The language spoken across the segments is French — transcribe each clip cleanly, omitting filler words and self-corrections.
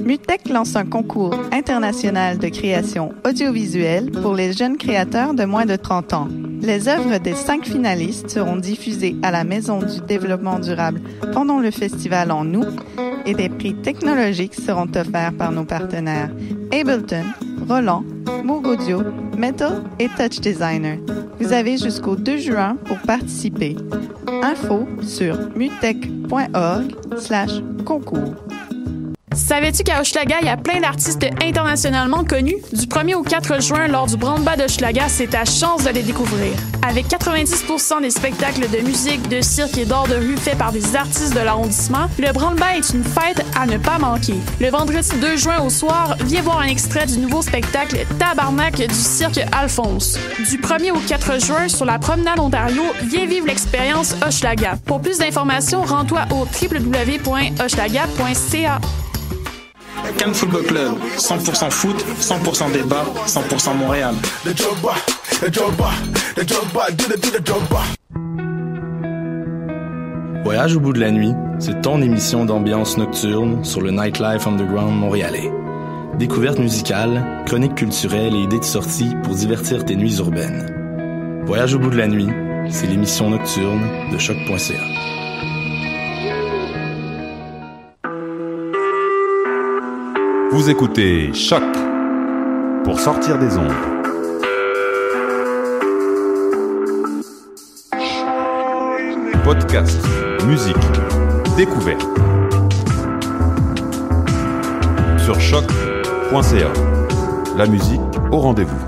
MUTEC lance un concours international de création audiovisuelle pour les jeunes créateurs de moins de 30 ans. Les œuvres des 5 finalistes seront diffusées à la Maison du développement durable pendant le festival en août et des prix technologiques seront offerts par nos partenaires Ableton, Roland, Moog Audio, Metal et Touch Designer. Vous avez jusqu'au 2 juin pour participer. Info sur mutec.org/concours. Savais-tu qu'à Hochelaga, il y a plein d'artistes internationalement connus? Du 1er au 4 juin, lors du Brandba d'Hochelaga, c'est ta chance de les découvrir. Avec 90% des spectacles de musique, de cirque et d'art de rue faits par des artistes de l'arrondissement, le Brandba est une fête à ne pas manquer. Le vendredi 2 juin au soir, viens voir un extrait du nouveau spectacle Tabarnak du cirque Alphonse. Du 1er au 4 juin, sur la promenade Ontario, viens vivre l'expérience Hochelaga. Pour plus d'informations, rends-toi au www.hochelaga.ca. Cannes Football Club, 100% foot, 100% débat, 100% Montréal. Voyage au bout de la nuit, c'est ton émission d'ambiance nocturne sur le Nightlife Underground montréalais. Découvertes musicales, chroniques culturelles et idées de sortie pour divertir tes nuits urbaines. Voyage au bout de la nuit, c'est l'émission nocturne de choc.ca. Vous écoutez Choc pour sortir des ondes. Podcast, musique, découverte. Sur choc.ca. La musique au rendez-vous.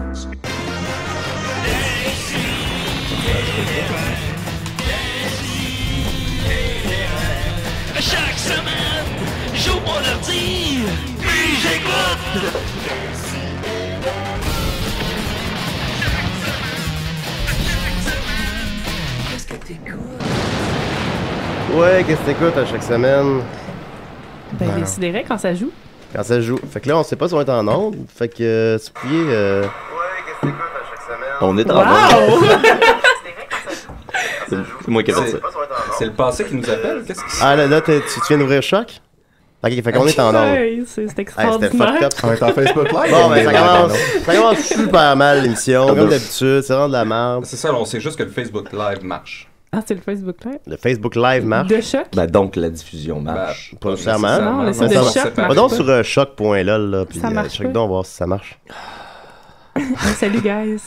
Chaque semaine, j'ouvre mon ordi, puis j'écoute. Qu'est-ce que t'écoutes? Ouais, qu'est-ce que t'écoutes à chaque semaine? Ben, décidérez quand ça joue. Quand ça joue. Fait que là, on sait pas si on est en onde. Fait que, si vous pouviez... Ouais, qu'est-ce que t'écoutes à chaque semaine? On est en onde. C'est moi qui ai fait ça. C'est le passé qui nous appelle? Qu'est-ce que c'est? Ah, là, tu viens d'ouvrir Choc? Ok, fait qu'on est en onde. Ouais, c'est extraordinaire. C'était fucked up. On est en Facebook Live. Bon, ben, ça commence super mal, l'émission. Comme d'habitude, c'est vraiment de la merde. C'est ça, on sait juste que le Facebook Live marche. Ah, c'est le Facebook Live? Le Facebook Live marche. De Choc? Ben donc, la diffusion marche. Pas nécessairement. Non, le site de Choc Va donc sur choc.lol, là, puis ça marche check donc, voir si ça marche. Salut, guys.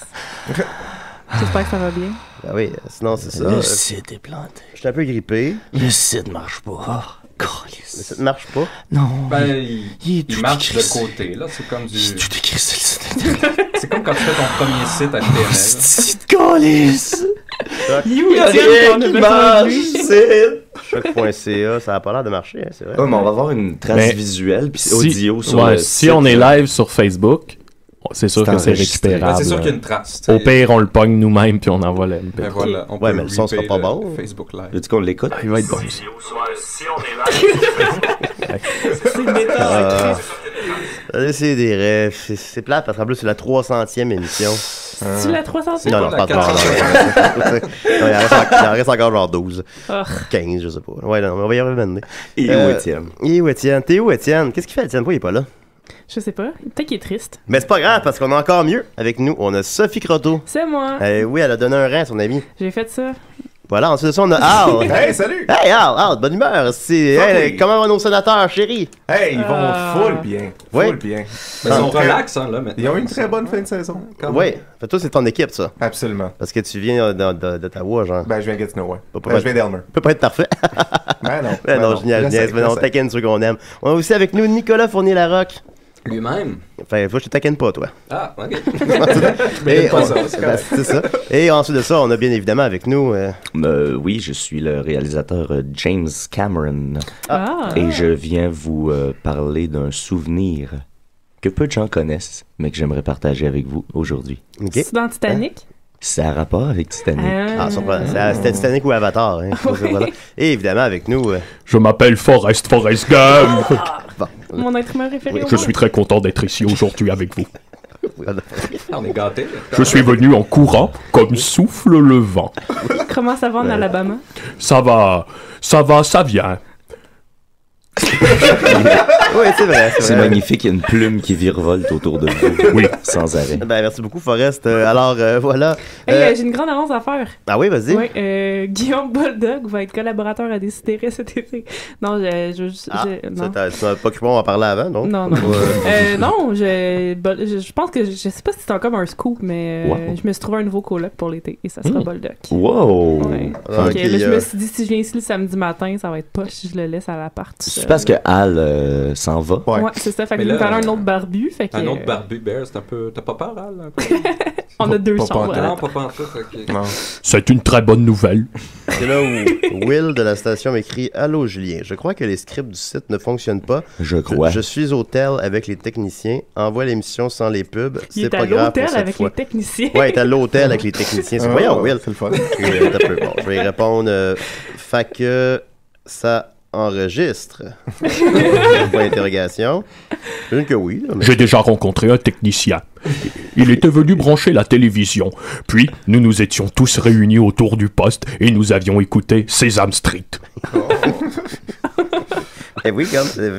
J'espère que ça va bien. Ben oui, sinon, c'est ça. Le site est planté. Je suis un peu grippé. Le site marche pas. Le site marche pas? Non. Ben, il marche de côté, là. C'est comme du... Il est tout écrit sur le site internet. C'est comme quand tu fais ton premier site HTML. Site calice. Il y a rien qui marche. Choc.ca, ça a pas l'air de marcher, hein, c'est vrai. Ouais, mais on va avoir une trace visuelle puis audio sur le site. Si on est live sur Facebook, c'est sûr que c'est récupérable. Ben, c'est sûr qu'il y a une trace. Au pire, on le pogne nous-mêmes puis on envoie le MP3. Ben voilà, on ouais, mais le son sera pas bon. Facebook Live. Veux-tu qu'on l'écoute? Il va être bon. Si on est là. C'est méta. C'est des rêves. C'est plate parce qu'en plus, c'est la 300e émission. C'est la 300e? Non, pas il en reste encore genre 12. 15, je sais pas. Ouais, non, on va y revenir. Et où Étienne? T'es où, Étienne? Qu'est-ce qu'il fait, Étienne? Pourquoi il est pas là? Je sais pas. Peut-être qu'il est triste. Mais c'est pas grave parce qu'on a encore mieux avec nous. On a Sophie Croteau. C'est moi. Oui, elle a donné un rein à son ami. J'ai fait ça. Voilà, ensuite de ça, on a Al. Hey, salut! Hey, Al, bonne humeur. Hey, comment vont nos sénateurs, chérie? Hey, ils vont full bien. Full bien. Mais ils sont relax, hein, là, maintenant. Ils ont une très bonne fin de saison. Oui. Fait toi, c'est ton équipe, ça. Absolument. Parce que tu viens d'Ottawa, genre. Ben, je viens de Gatineau, ouais. Je viens d'Elmer. Peut pas être parfait. Ben non. Ben non, génial. Mais on taquine ceux qu'on aime. On a aussi avec nous Nicolas Fournier-Larocque. Lui-même. Enfin, je te taquine pas, toi. Ah, ok. C'est ça. Et ensuite de ça, on a bien évidemment avec nous... Oui, je suis le réalisateur James Cameron. Ah. Et je viens vous parler d'un souvenir que peu de gens connaissent, mais que j'aimerais partager avec vous aujourd'hui. Okay. C'est dans Titanic? Ça a rapport avec Titanic. C'était Titanic ou Avatar. Hein. Voilà. Et évidemment, avec nous... Je m'appelle Forrest Gump. Bon. Mon être humain référé. Je suis très content d'être ici aujourd'hui avec vous. On est gâtés. Je suis venu en courant, comme souffle le vent. Comment ça va en Alabama? Ça va, ça vient. Oui, c'est vrai. C'est magnifique, il y a une plume qui virevolte autour de vous. Oui, sans arrêt. Ben, merci beaucoup, Forrest. Alors, voilà. Hey, j'ai une grande annonce à faire. Ah oui, vas-y. Oui, Guillaume Bulldog va être collaborateur à Décideret cet été. Non, non. Tu n'as pas cru en parler avant, non? Non. Non, je pense que, je sais pas si c'est encore un scoop, mais je me suis trouvé un nouveau coloc pour l'été et ça sera Bulldog. Wow! Ouais. Okay, là, je me suis dit, si je viens ici le samedi matin, ça va être poche si je le laisse à l'appart. C'est parce que Al s'en va. Ouais, c'est ça. Fait que nous parlons un autre barbu. Fait que, un autre barbu, Bear, c'est un peu. T'as pas peur, Al? On a deux chambres. Non, pas en tout. Okay. C'est une très bonne nouvelle. C'est là où Will de la station m'écrit « Allô, Julien, je crois que les scripts du site ne fonctionnent pas. Je crois. Je suis au tel avec les techniciens. Envoie l'émission sans les pubs. C'est pas grave. Il est à l'hôtel avec les techniciens. Ouais, il est à l'hôtel avec les techniciens. C'est voyons, Will. C'est le fun. Bon, je vais y répondre. Fait que ça enregistre. Point d'interrogation. J'imagine que oui. Là, mais... J'ai déjà rencontré un technicien. Il était venu brancher la télévision. Puis, nous étions tous réunis autour du poste et nous avions écouté Sesame Street. Eh oui,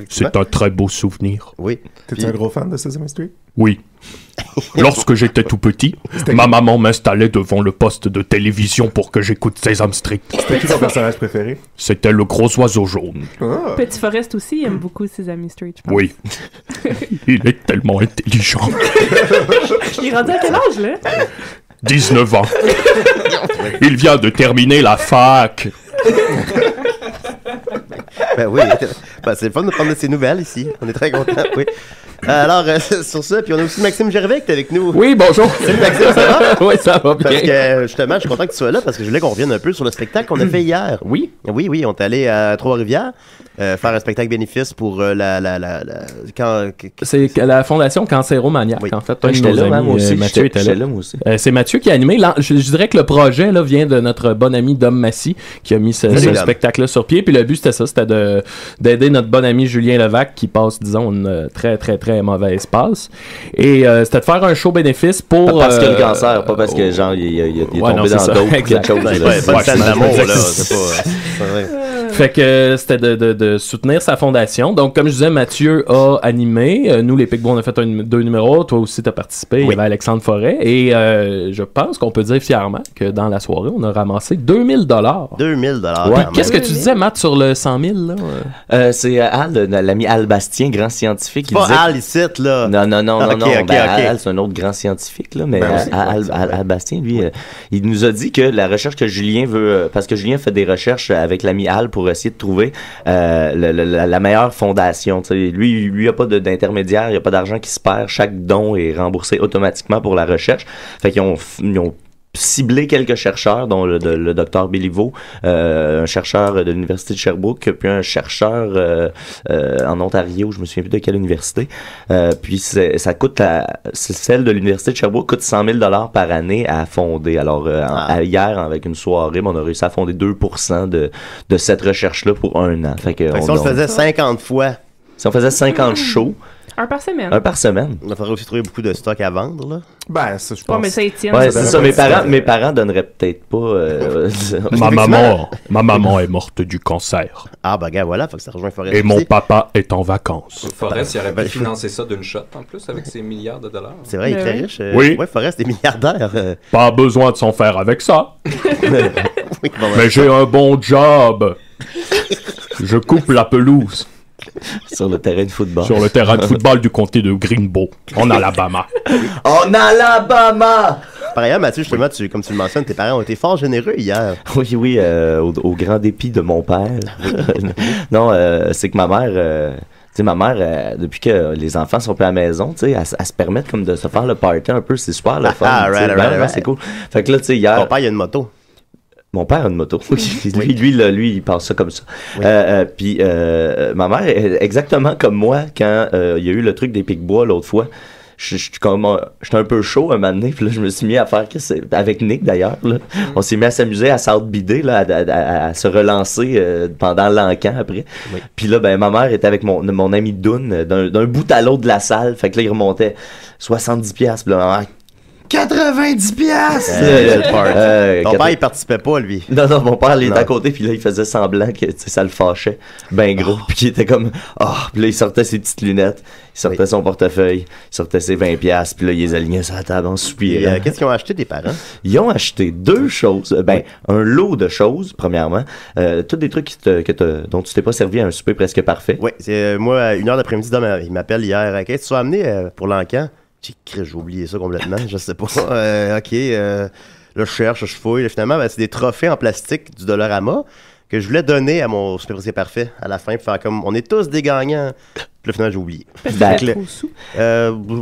c'est un très beau souvenir. Oui. T'es un gros fan de Sesame Street? Oui. Lorsque j'étais tout petit, ma maman m'installait devant le poste de télévision pour que j'écoute Sesame Street. C'était qui ton personnage préféré? C'était le gros oiseau jaune. Ah. Petit Forrest aussi, il aime beaucoup Sesame Street, je pense. Oui. Il est tellement intelligent. Il est rendu à quel âge, là? 19 ans. Il vient de terminer la fac. Ben oui, c'est le fun de prendre de ces nouvelles ici. On est très contents, oui. Alors, sur ça, puis on a aussi Maxime Gervais qui est avec nous. Oui, bonjour. Salut Maxime, ça va? Oui, ça va bien. Parce que, justement, je suis content que tu sois là parce que je voulais qu'on revienne un peu sur le spectacle qu'on a fait hier. Oui? Oui, on est allé à Trois-Rivières faire un spectacle bénéfice pour c'est la Fondation Cancéromaniaque, oui. En fait. J'étais là, moi aussi. Mathieu était là. Moi aussi. C'est Mathieu qui a animé. Je dirais que le projet là, vient de notre bon ami Dom Massy qui a mis ce spectacle-là sur pied. Puis le but, c'était ça, c'était d'aider notre bon ami Julien Levac qui passe, disons, une très, très, très mauvaise passe. Et c'était de faire un show bénéfice pour... Pas parce que le cancer, pas parce que genre il est tombé dans d'autres quelque chose. C'est pas le scène d'amour, là. C'est pas vrai. Fait que c'était de soutenir sa fondation. Donc, comme je disais, Mathieu a animé. Nous, les Picbois, on a fait 2 numéros. Toi aussi, tu as participé. Oui. Il y avait Alexandre Forêt. Et je pense qu'on peut dire fièrement que dans la soirée, on a ramassé 2000 $. 2000 $. Ouais. Qu'est-ce que tu disais, Matt, sur le 100 000 là? C'est Al, l'ami Al Bastien, grand scientifique. Pas Al ici, là. Non. Okay. Al, c'est un autre grand scientifique, là. Mais Al Bastien, lui, il nous a dit que la recherche que Julien veut... parce que Julien fait des recherches avec l'ami Al pour essayer de trouver la meilleure fondation. T'sais. Lui, il n'y a pas d'intermédiaire, il n'y a pas d'argent qui se perd. Chaque don est remboursé automatiquement pour la recherche. Fait qu'ils ont ciblé quelques chercheurs, dont le docteur Béliveau, un chercheur de l'université de Sherbrooke, puis un chercheur en Ontario, je me souviens plus de quelle université. Puis ça coûte, celle de l'université de Sherbrooke coûte 100 000 $ par année à fonder. Alors hier, avec une soirée, on a réussi à fonder 2% de cette recherche-là pour 1 an. Fait que si on le faisait 50 fois. Si on faisait 50 shows. Un par semaine. Il faudrait aussi trouver beaucoup de stock à vendre, là. Ben, ça, je pense. Mais ça étienne. Ouais, c'est ça. Mes parents donneraient peut-être pas... Ma maman est morte du cancer. Ah, ben, gars, voilà, faut que ça rejoigne Forrest. Et mon papa est en vacances. Forrest, il aurait pu financer ça d'une shot, en plus, avec ses milliards de $. C'est vrai, il est très riche. Oui. Ouais, Forrest est milliardaire. Pas besoin de s'en faire avec ça. Oui, mais j'ai un bon job. Je coupe la pelouse. Sur le terrain de football. Sur le terrain de football du comté de Greenbow, en Alabama. En Alabama! Par ailleurs, Mathieu, justement, comme tu le mentionnes, tes parents ont été fort généreux hier. Oui, au grand dépit de mon père. Non, c'est que ma mère... depuis que les enfants sont plus à la maison, elle se permet comme de se faire le party un peu, c'est super le fun. Right. C'est cool. Fait que là, tu sais, hier... Ton père, il a une moto. Mon père a une moto. lui, il pense ça comme ça. Oui. Puis ma mère est exactement comme moi quand il y a eu le truc des Picbois l'autre fois. J'étais un peu chaud un moment donné, puis là, je me suis mis à faire, avec Nick d'ailleurs, là, on s'est mis à s'amuser à s'outbider, là, à se relancer pendant l'encan après. Oui. Puis là, ben, ma mère était avec mon ami Dune d'un bout à l'autre de la salle, fait que là, il remontait 70$, puis là, 90 piastres! Ton père, il participait pas, lui. Non, mon père, il était à côté, puis là, il faisait semblant que ça le fâchait. Ben gros. Puis il était comme, puis là, il sortait ses petites lunettes, il sortait son portefeuille, il sortait ses 20 piastres, puis là, il les alignait sur la table en soupirant. Qu'est-ce qu'ils ont acheté, tes parents? Ils ont acheté 2 choses. Un lot de choses, premièrement. Tous des trucs dont tu t'es pas servi à un souper presque parfait. Oui, c'est moi, à 1h l'après-midi, il m'appelle hier. Qu'est-ce que tu as amené pour l'encan? J'ai oublié ça complètement, je sais pas. OK, là, je cherche, je fouille. Là, finalement, c'est des trophées en plastique du Dollarama que je voulais donner à mon super presque parfait à la fin pour faire comme on est tous des gagnants. Puis là, finalement, j'ai oublié.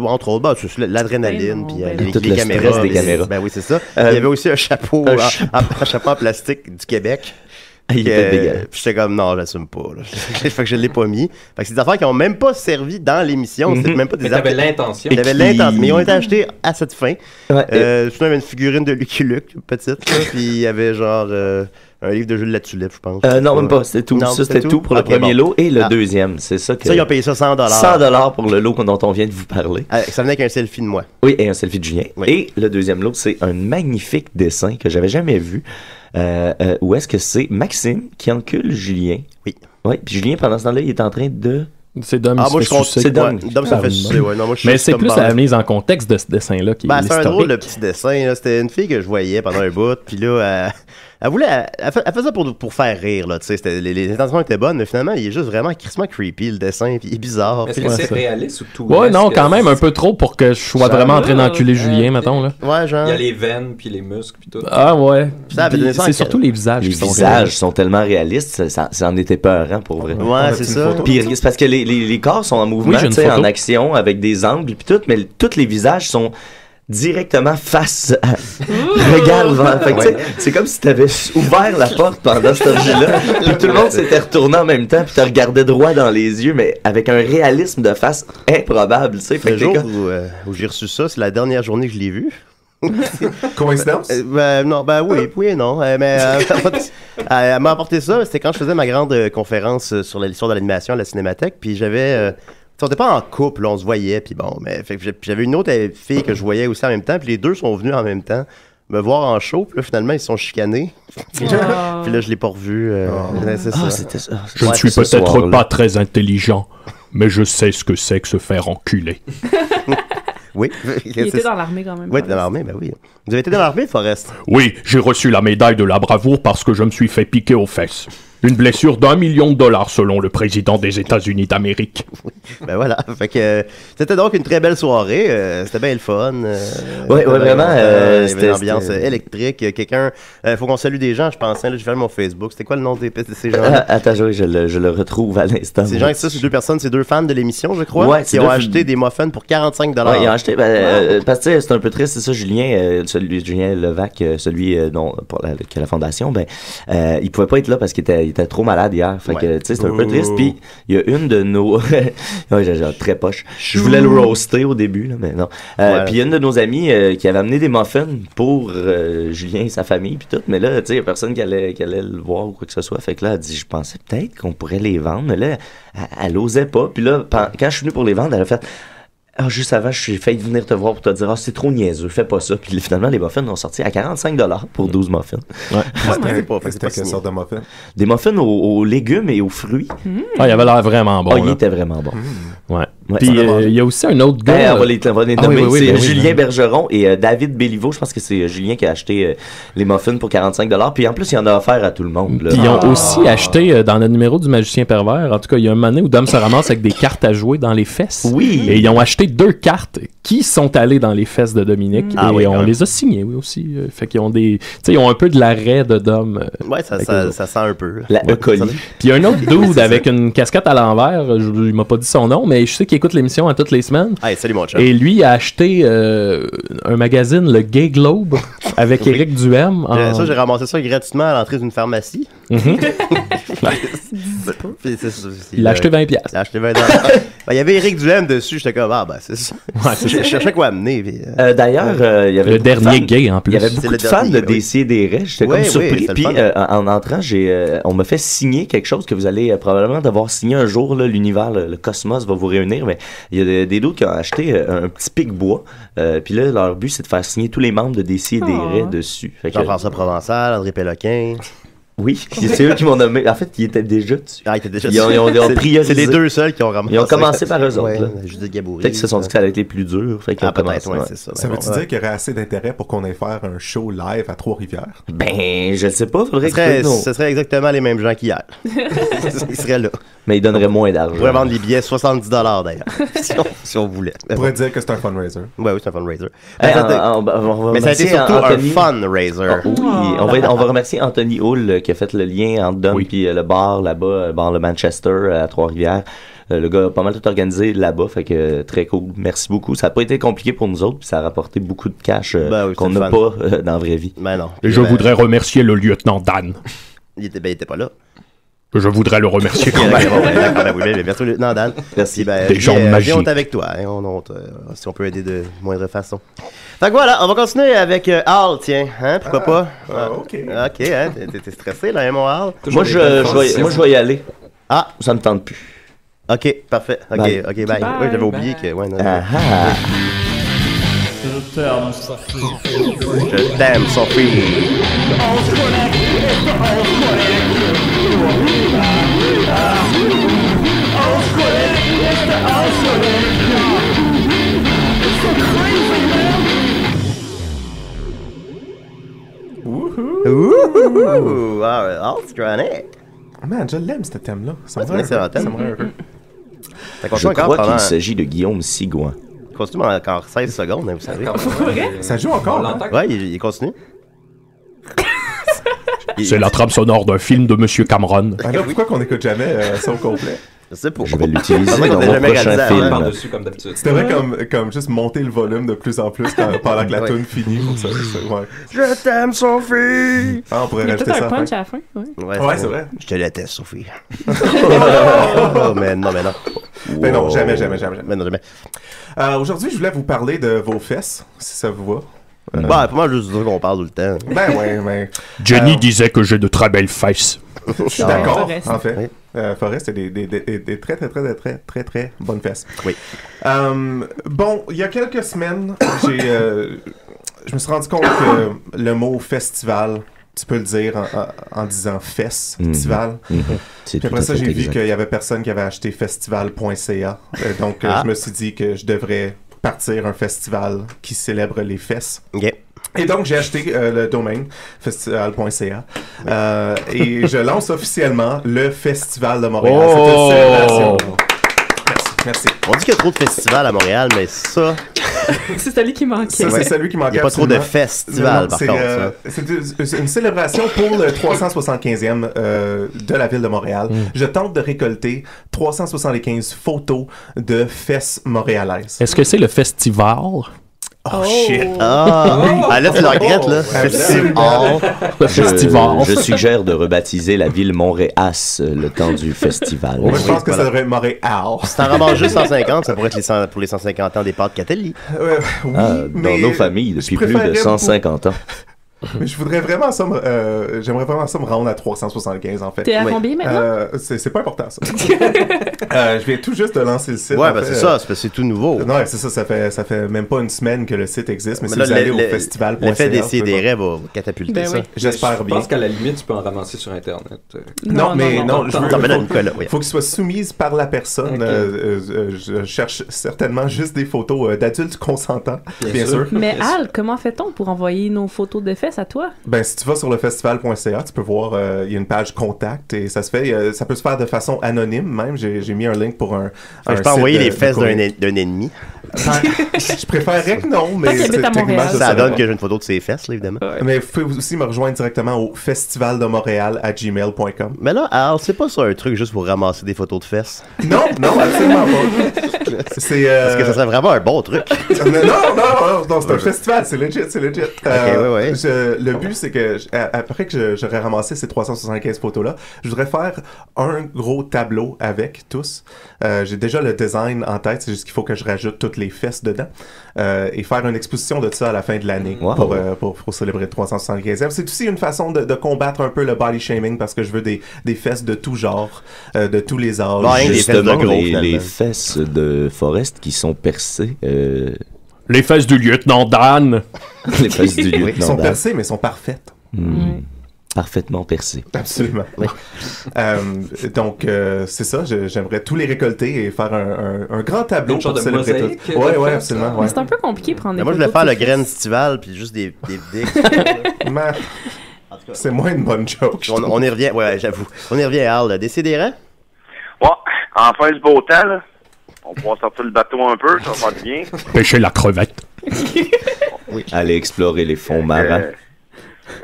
Entre autres, c'est l'adrénaline, puis les caméras. Des caméras. Ben oui, c'est ça. Il y avait aussi un chapeau en plastique du Québec. Puis j'étais comme non, j'assume pas. Fait que je l'ai pas mis. Fait que c'est des affaires qui ont même pas servi dans l'émission. C'était même pas des affaires. T'avais l'intention. T'avais l'intention, mais ils ont été achetés à cette fin. Sinon, il y avait une figurine de Lucky Luke, petite. Puis il y avait genre un livre de Jules La Tulipe, je pense. Non, même pas. C'était tout. Non, ça, c'était tout pour le premier lot. Et le deuxième, c'est ça que... Ça, ils ont payé ça $100. $100 pour le lot dont on vient de vous parler. Ça venait avec un selfie de moi. Oui, et un selfie de Julien. Oui. Et le deuxième lot, c'est un magnifique dessin que j'avais jamais vu. Où est-ce que c'est Maxime qui encule Julien? Oui. Oui, puis Julien, pendant ce temps-là, il est en train de... C'est Dom moi, je compte. C'est Dom. Dom se fait sucer, ouais. Non, moi, mais c'est plus la mise en contexte de ce dessin-là qui est c'est un drôle de petit dessin. Là. C'était une fille que je voyais pendant un bout, puis là, elle faisait ça pour faire rire, là, tu sais, les intentions étaient bonnes, mais finalement, il est juste vraiment crissement creepy, le dessin, puis il est bizarre. Est-ce que c'est réaliste ou tout? Ouais, non, quand même, un peu trop pour que je sois vraiment en train d'enculer Julien, mettons, là. Ouais, genre. Il y a les veines, puis les muscles, puis tout. Ah, ouais. C'est surtout les visages qui sont réalistes. Les visages sont tellement réalistes, ça en était peurant, pour vrai. Ouais, c'est ça. Puis c'est parce que les corps sont en mouvement, tu sais, en action, avec des angles, puis tout, mais tous les visages sont directement face à... Regarde, c'est comme si tu avais ouvert la porte pendant cette orgie-là, puis tout le monde s'était retourné en même temps, puis tu regardais droit dans les yeux, mais avec un réalisme de face improbable, tu sais. Le jour où j'ai reçu ça, c'est la dernière journée que je l'ai vu. Coïncidence? Non, oui et non. Mais elle m'a apporté ça, c'était quand je faisais ma grande conférence sur l'histoire de l'animation à la Cinémathèque, puis j'avais... on n'était pas en couple, on se voyait, puis bon, mais j'avais une autre fille que je voyais aussi en même temps, puis les deux sont venus en même temps me voir en show, puis là, finalement, ils se sont chicanés. Puis là, je l'ai pas revu. C'est ça. C'était ça. Je ne suis peut-être pas très intelligent, mais je sais ce que c'est que se faire enculer. Oui. Il était dans l'armée quand même. Oui, dans l'armée, ben oui. Vous avez été dans l'armée, Forrest? Oui, j'ai reçu la médaille de la bravoure parce que je me suis fait piquer aux fesses. Une blessure $1 million selon le président des États-Unis d'Amérique. Oui, ben voilà. Fait que c'était donc une très belle soirée. C'était bien le fun. Oui, vraiment. C'était une ambiance électrique. Quelqu'un. Faut qu'on salue des gens, je pense. Là, j'ai fait mon Facebook. C'était quoi le nom de ces gens? Attends, je le retrouve à l'instant. Ces gens, c'est 2 personnes, c'est 2 fans de l'émission, je crois, qui ont acheté des muffins pour $45. Oui, ils ont acheté. Parce que c'est un peu triste, c'est ça, Julien, Julien Levac, celui qui a la fondation, il pouvait pas être là parce qu'il était trop malade hier. Fait que, tu sais, c'est un peu triste. Puis, il y a une de nos... j'ai très poche. Je voulais le roaster au début, là, mais non. Puis, il y a une de nos amies qui avait amené des muffins pour Julien et sa famille, puis tout. Mais là, tu sais, il y a personne qui allait le voir ou quoi que ce soit. Fait que là, elle dit, je pensais peut-être qu'on pourrait les vendre. Mais là, elle osait pas. Puis là, quand je suis venu pour les vendre, elle a fait... juste avant, je suis failli venir te voir pour te dire c'est trop niaiseux, fais pas ça. Puis finalement, les muffins ont sorti à $45 pour 12 muffins. C'était quelle sorte de muffins? Des muffins aux légumes et aux fruits. Il avait l'air vraiment bon. Il était vraiment bon. Ouais. Puis il y a aussi un autre gars. On va les nommer. C'est Julien Bergeron et David Béliveau. Je pense que c'est Julien qui a acheté les muffins pour $45. Puis en plus, il en a offert à tout le monde. Puis ils ont aussi acheté dans le numéro du Magicien Pervers. En tout cas, il y a un moment donné où Dom se ramasse avec des cartes à jouer dans les fesses. Oui. Et ils ont acheté 2 cartes qui sont allées dans les fesses de Dominique. Et on les a signées, oui, aussi. Fait qu'ils ont des. Tu sais, ils ont un peu de l'arrêt de Dom. Ouais, ça sent un peu. La colis. Puis il y a un autre dude avec une casquette à l'envers. Il m'a pas dit son nom, mais je sais qu'il écoute l'émission à toutes les semaines. Hey, salut mon chum. Et lui a acheté un magazine, le Gay Globe, avec Éric Duhem. Ça, j'ai ramassé ça gratuitement à l'entrée d'une pharmacie. Il a acheté 20$. Il a acheté 20$. Il y avait Éric Duhem dessus. J'étais comme, c'est ça. Je cherchais quoi amener. D'ailleurs, il y avait le dernier gay en plus. Il y avait beaucoup de fans de Décideret. J'étais comme surpris. Puis en entrant, on m'a fait signer quelque chose que vous allez probablement devoir signer un jour. L'univers, le cosmos va vous réunir, mais il y a des d'autres qui ont acheté un petit pic-bois. Puis là, leur but, c'est de faire signer tous les membres de Décideret dessus. Jean-François Provençal, André Péloquin. Oui, c'est eux qui m'ont nommé. En fait, ils étaient déjà dessus. Ah, ils étaient déjà dessus. Ils ont priorisé. C'est les deux seuls qui ont ramassé. Ils ont commencé par eux autres. Judith Gaboury. Peut-être qu'ils se sont dit que ça allait être les plus durs. Peut-être, c'est ça. Ça veut-tu dire qu'il y aurait assez d'intérêt pour qu'on aille faire un show live à Trois-Rivières? Ben, je ne sais pas. Faudrait ce serait exactement les mêmes gens qu'hier. Ils seraient là. Mais ils donneraient moins d'argent. On pourrait vendre les billets $70 d'ailleurs, si on voulait. On pourrait dire que c'est un fundraiser. Oui, c'est un fundraiser. Mais ça a été surtout un fundraiser. Oui, on va remercier Anthony Hull qui a fait le lien entre Dom et le bar là-bas, le bar Le Manchester à Trois-Rivières. Le gars a pas mal tout organisé là-bas, fait que très cool. Merci beaucoup. Ça n'a pas été compliqué pour nous autres, puis ça a rapporté beaucoup de cash qu'on n'a pas dans la vraie vie. Ben non. Et je voudrais remercier le lieutenant Dan. Il était pas là. Je voudrais le remercier quand même. Oui, merci lieutenant Dan. Merci. Des gens magiques. On est avec toi. Si on peut aider de moindre façon. Fait que voilà, on va continuer avec Al, tiens. Hein, pourquoi pas? OK. OK, hein, t'es stressé là, mon Al? Moi, je vais y aller. Ah! Ça me tente plus. OK, parfait. OK, bye. Oui, j'avais oublié que... Ouais, non, Je t'aime, Sophie. Je t'aime, Sophie. Ouh, All's Chronic. Man, je l'aime, ce thème-là. C'est un excellent thème. Je crois qu'il s'agit de Guillaume Sigouin. Il continue encore 16 secondes, hein, vous savez. Ça joue encore, ouais, il continue. C'est la trame sonore d'un film de Monsieur Cameron. Alors, pourquoi qu'on n'écoute jamais ça au complet? Je vais l'utiliser dans mon prochain film. Par-dessus, comme d'habitude. C'était vrai comme juste monter le volume de plus en plus pendant que la tune finit. Pour ça, ouais. Je t'aime, Sophie! Ah, on pourrait rajouter ça à la fin. Ouais, c'est vrai. Je te déteste, Sophie. Oh, mais non. Ben non, jamais. Mais non, jamais. Aujourd'hui, je voulais vous parler de vos fesses, si ça vous va. Bah, pour moi, juste dire qu'on parle tout le temps. Ben ouais, mais... Jenny disait que j'ai de très belles fesses. Je suis d'accord, en fait. Forrest a des très bonnes fesses. Oui. Bon, il y a quelques semaines, je me suis rendu compte que le mot festival, tu peux le dire en disant festival. Puis après ça, j'ai vu qu'il y avait personne qui avait acheté festival.ca. Donc, je me suis dit que je devrais partir un festival qui célèbre les fesses. OK. Et donc, j'ai acheté le domaine festival.ca et je lance officiellement le Festival de Montréal. C'est une célébration. Merci. On dit qu'il y a trop de festivals à Montréal, mais ça... c'est celui qui manquait. Ça, c'est celui qui manquait. Il n'y a pas trop de festivals, par contre. C'est une célébration pour le 375e de la ville de Montréal. Je tente de récolter 375 photos de fesses montréalaises. Est-ce que c'est le festival? Oh shit! Ah, là, tu le regrettes, là. Festival. Je suggère de rebaptiser la ville Montréas le temps du festival. Moi, je pense que ça devrait être Montréal. Si t'en ramasses juste 150, ça pourrait être pour les 150 ans des pâtes Catelli. Oui, dans nos familles, depuis plus de 150 ans. Mais je voudrais vraiment ça j'aimerais vraiment ça me rendre à 375 en fait. T'es à combien maintenant? C'est pas important ça. Je viens tout juste de lancer le site. Ouais, ben c'est ça, parce que c'est tout nouveau. Non, c'est ça, ça fait même pas une semaine que le site existe, mais si vous allez au festival.ca. L'effet des CDR va catapulter ça. J'espère bien. Je pense qu'à la limite, tu peux en ramasser sur Internet. Non, il faut qu'il soit soumise par la personne. Je cherche certainement juste des photos d'adultes consentants, bien sûr. Mais Al, comment fait-on pour envoyer nos photos de fesses à toi? Ben, si tu vas sur le festival.ca, tu peux voir, il y a une page contact et ça se fait, ça peut se faire de façon anonyme même. J'ai mis un link pour un je peux envoyer les fesses d'un ennemi. Je préférerais que non, mais ça donne que j'ai une photo de ses fesses, là, évidemment. Ouais. Mais vous pouvez aussi me rejoindre directement au festivaldemontréal@gmail.com. Mais là, alors, c'est pas ça un truc juste pour ramasser des photos de fesses? Non, absolument pas. Parce que ça serait vraiment un bon truc. Non, c'est un festival, c'est legit. Okay, ouais. le but, c'est que après que j'aurais ramassé ces 375 photos-là, je voudrais faire un gros tableau avec tous. J'ai déjà le design en tête, c'est juste qu'il faut que je rajoute toutes les fesses dedans. Et faire une exposition de ça à la fin de l'année pour célébrer le 375e. C'est aussi une façon de combattre un peu le body shaming parce que je veux des fesses de tout genre, de tous les âges. Bon, justement, les fesses de Forrest qui sont percées. Les fesses du lieutenant Dan. Les fesses du lieutenant Dan. Ils sont percées, mais sont parfaites. Parfaitement percées. Absolument. Oui. Donc, c'est ça. J'aimerais tous les récolter et faire un grand tableau pour célébrer tout. Oui, absolument. Ouais. C'est un peu compliqué de prendre des moi, je voulais faire le graine estival puis juste des dicks. C'est moins une bonne joke. On y revient, ouais, j'avoue. On y revient, Al. Décidérez? Ouais, enfin du beau temps, là. On pourra sortir le bateau un peu, ça va faire du bien. Pêcher la crevette. Oui. Aller explorer les fonds marins.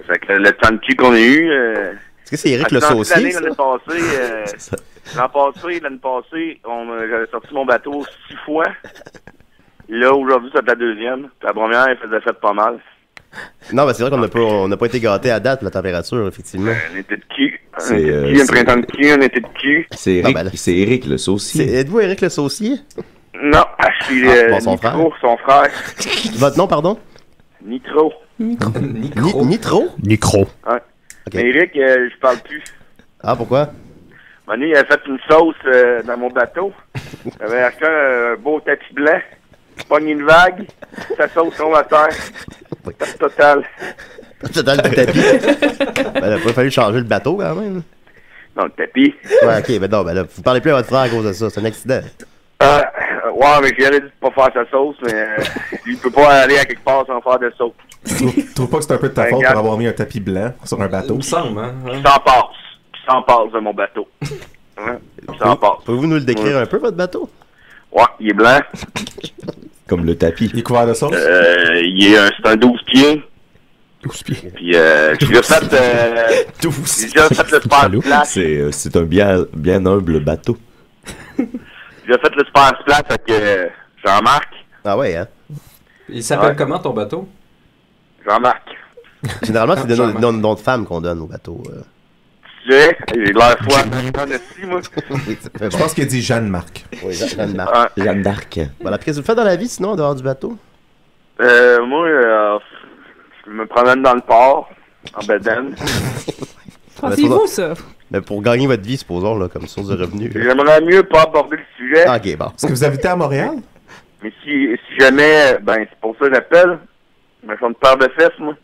Fait que le temps de cul qu'on a eu... Est-ce que c'est Éric Le Saucier, ça? L'année passée, j'avais sorti mon bateau 6 fois. Là, aujourd'hui, c'est la deuxième. La première, elle faisait fait pas mal. Non, mais c'est vrai qu'on n'a pas été gâtés à date, la température, effectivement. Un été de cul. Un printemps de cul, un été de cul. C'est Éric Le Saucier. Êtes-vous Éric Le Saucier? Non, je suis son son frère. Votre nom, pardon? Nitro. Nitro? Nitro. Ouais. Okay. Mais Éric, je parle plus. Ah, pourquoi? Manu, il a fait une sauce dans mon bateau. J'avais acheté un beau tapis blanc. Pogne une vague, sa sauce tombe à terre. Total du tapis. Il a pas fallu changer le bateau quand même. Non, le tapis. Ouais, ok, mais non, ben là, vous parlez plus à votre frère à cause de ça, c'est un accident. Ouais, mais j'ai dit de pas faire sa sauce, mais il peut pas aller à quelque part sans faire de sauce. Tu trouves pas que c'est un peu de ta faute pour avoir mis un tapis blanc sur un bateau? Il me semble, hein? Il s'en passe de mon bateau. Il s'en passe. Pouvez-vous nous le décrire un peu, votre bateau? Ouais, il est blanc. Comme le tapis. Il est couvert de sauce? C'est un 12 pieds. 12 pieds. Puis, j'ai déjà fait, le super splash. C'est un bien humble bateau. J'ai fait le super splash avec Jean-Marc. Ah ouais, hein? Il s'appelle comment ton bateau? Jean-Marc. Généralement, c'est des noms de femmes qu'on donne au bateau. J'ai l'air foi. Moi. Je pense qu'il a dit Jeanne-Marc. Oui, Jeanne-Marc. Jeanne d'Arc. Voilà, qu'est-ce que vous faites dans la vie sinon, en dehors du bateau? Moi, je me promène dans le port, en bedaine. Pensez-vous ça? Mais pour gagner votre vie, supposons, là, comme source de revenus. J'aimerais mieux pas aborder le sujet. Ah, ok, bon. Est-ce que vous habitez à Montréal? Mais si jamais, ben, c'est pour ça que j'appelle. Je me sens une paire de fesses, moi.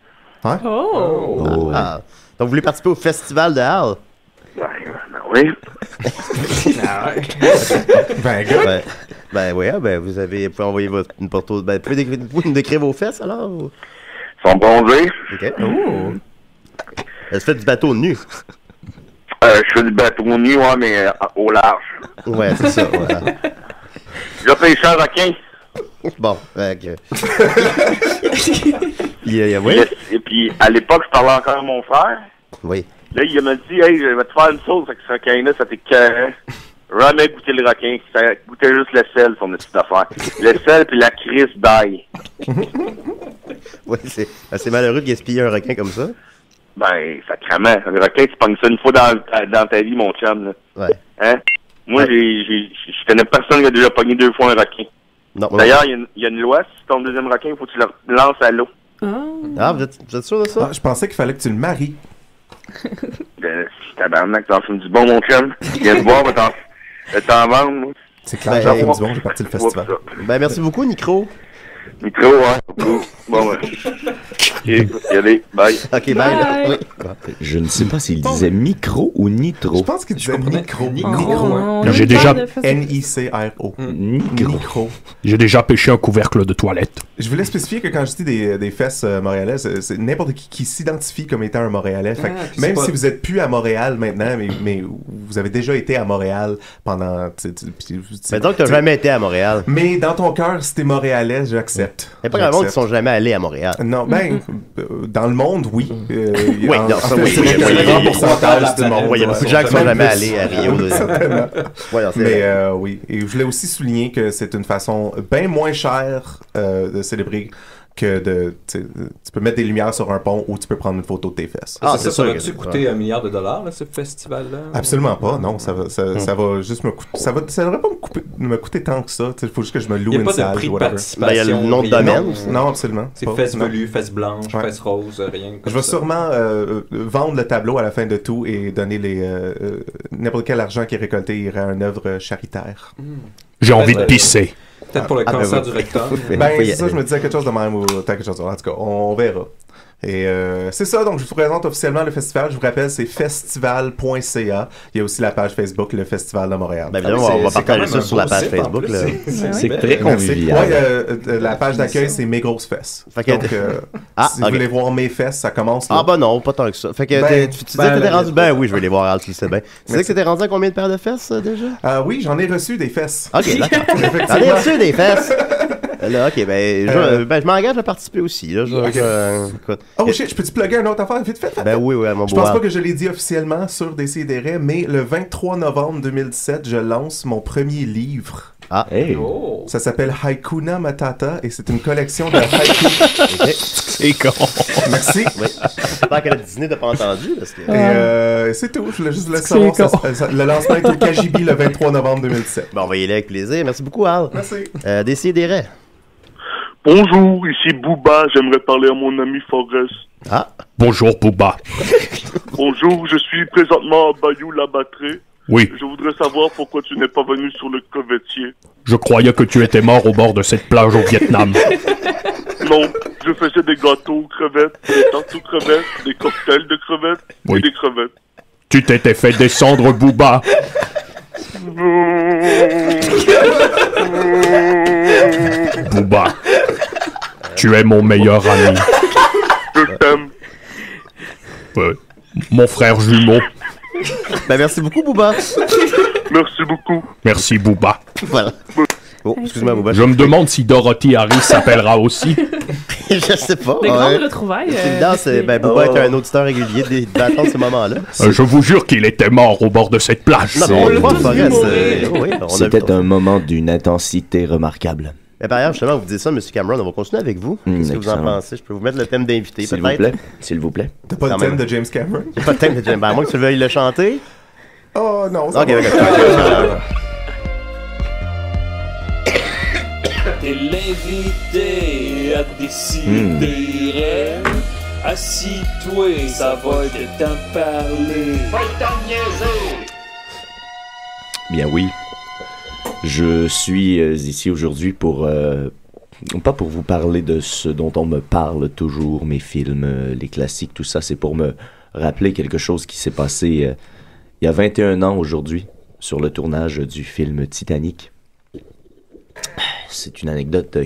Hein? Oh! Ah. Donc, vous voulez participer au festival de Hal? Oui. Ben oui, vous pouvez envoyer une photo. Ben, pouvez-vous nous décrire vos fesses, alors? Ils sont bronzés. OK. Oh! Elle se fait du bateau nu. Je fais du bateau nu, ouais, mais au large. Ouais, c'est ça, voilà. J'ai pêché un requin. Bon, ok. Oui. Et puis, à l'époque, je parlais encore à mon frère. Oui. Là, il m'a dit, hey, je vais te faire une sauce avec ce requin-là, ça t'écœurait. Jamais goûté le requin, ça goûtait juste le sel, son petite affaire. Le sel puis la crise d'ail. Oui, c'est malheureux de gaspiller un requin comme ça. Ben, sacrément. Un requin, tu pognes ça une fois dans ta vie, mon chum, là. Ouais. Hein? Moi, je connais personne qui a déjà pogné 2 fois un requin. Non. D'ailleurs, il y a une loi, si ton deuxième requin, il faut que tu le lances à l'eau. Ah, vous êtes sûr de ça? Ah, je pensais qu'il fallait que tu le maries. Ben, tabarnak, t'en fumes du bon, mon chum. Viens te boire, t'en vendre, moi. C'est clair, j'en fume du bon, j'ai parti le festival. Ben, merci beaucoup, Nicro. Micro, hein. Bon, ouais. Allez, bye. Ok, bye. Oui. Je ne sais pas s'il disait micro ou nitro. Je pense qu'il disait micro. J'ai déjà... N-I-C-R-O. Micro. J'ai déjà pêché un couvercle de toilette. Je voulais spécifier que quand je dis des fesses montréalaises, c'est n'importe qui s'identifie comme étant un Montréalais. Fait que même si vous êtes plus à Montréal maintenant, mais vous avez déjà été à Montréal pendant... Mais donc, t'as jamais été à Montréal. Mais dans ton cœur, si t'es Montréalais, j'accepte. Il n'y a pas grand monde qui sont jamais allés à Montréal. Non, ben, dans le monde, oui. Oui, non, ça, oui. Il y a un grand pourcentage du monde. Il y a beaucoup de gens qui sont jamais allés à Rio. Mais oui. Et je voulais aussi souligner que c'est une façon bien moins chère de célébrer tu peux mettre des lumières sur un pont ou tu peux prendre une photo de tes fesses. C'est ça va-tu coûter $1 milliard, là, ce festival-là? Absolument pas, non. Ça va juste me coûter. Ça devrait pas me coûter tant que ça. Il faut juste que je me loue une salle. Il n'y a pas de prix de participation. Il y a le nom de domaine. Non, absolument. C'est fesses velues, fesses blanches, fesses roses, rien. Je vais sûrement vendre le tableau à la fin de tout et donner n'importe quel argent qui est récolté irait à une œuvre charitaire. J'ai envie de pisser. Peut-être pour le cancer du rectum. C'est ça, je me disais quelque chose de même ou quelque chose. En tout cas, on verra. Et c'est ça, donc je vous présente officiellement le festival. Je vous rappelle, c'est festival.ca. Il y a aussi la page Facebook, le Festival de Montréal. Évidemment, on va partager ça sur la page Facebook. C'est très convivial. La page d'accueil, c'est Mes Grosses Fesses. Donc, si vous voulez voir mes fesses, ça commence là. Ah bah non, pas tant que ça. Fait que tu disais que t'étais rendu... oui, je vais les voir, Al, tu le sais bien. Tu disais que t'étais rendu à combien de paires de fesses, déjà? Oui, j'en ai reçu des fesses. OK, d'accord. J'en ai reçu des fesses. Là, OK, je m'engage à participer aussi. Là, oh shit, je peux-tu plugger une autre affaire vite fait? Oui, mon Je pense pas que je l'ai dit officiellement sur Décideret, mais le 23 novembre 2017, je lance mon premier livre. Ça s'appelle Haikuna Matata et c'est une collection de haïkus. C'est con. Merci. J'espère que la Disney n'a pas entendu. Parce que... c'est tout, je voulais juste le savoir. Le lancement est au Kajibi le 23 novembre 2017. Bon, on va y aller avec plaisir. Merci beaucoup, Al. Merci. Décideret. Bonjour, ici Booba, j'aimerais parler à mon ami Forrest. Bonjour Booba. Bonjour, je suis présentement à Bayou-la-Batterie. Oui. Je voudrais savoir pourquoi tu n'es pas venu sur le crevettier. Je croyais que tu étais mort au bord de cette plage au Vietnam. Non, je faisais des gâteaux aux crevettes, des tartes aux crevettes, des cocktails de crevettes et des crevettes. Tu t'étais fait descendre, Booba. Booba, tu es mon meilleur ami. Je t'aime. Mon frère jumeau. Merci beaucoup, Booba. Merci beaucoup. Merci, Booba. Voilà. Oh, excuse-moi, Booba. Je me demande si Dorothy Harris s'appellera aussi. Je sais pas. Des grandes retrouvailles. Booba est un auditeur régulier d'attendre ce moment-là. Je vous jure qu'il était mort au bord de cette plage. Non, on le voit, Forrest. C'était un moment d'une intensité remarquable. Mais par ailleurs, justement, vous dites ça, M. Cameron, on va continuer avec vous. Qu'est-ce que vous en pensez? Je peux vous mettre le thème d'invité, s'il vous plaît. S'il vous plaît. T'as pas le thème de James Cameron? J'ai pas le thème de James Cameron. À moins que tu veuilles le chanter. Oh non, ça va. T'es l'invité à décider. Assis-toi, ça va être t'en parler. Va t'en niaiser. Bien oui. Je suis ici aujourd'hui pour, pas pour vous parler de ce dont on me parle toujours, mes films, les classiques, tout ça. C'est pour me rappeler quelque chose qui s'est passé il y a 21 ans aujourd'hui, sur le tournage du film Titanic. C'est une anecdote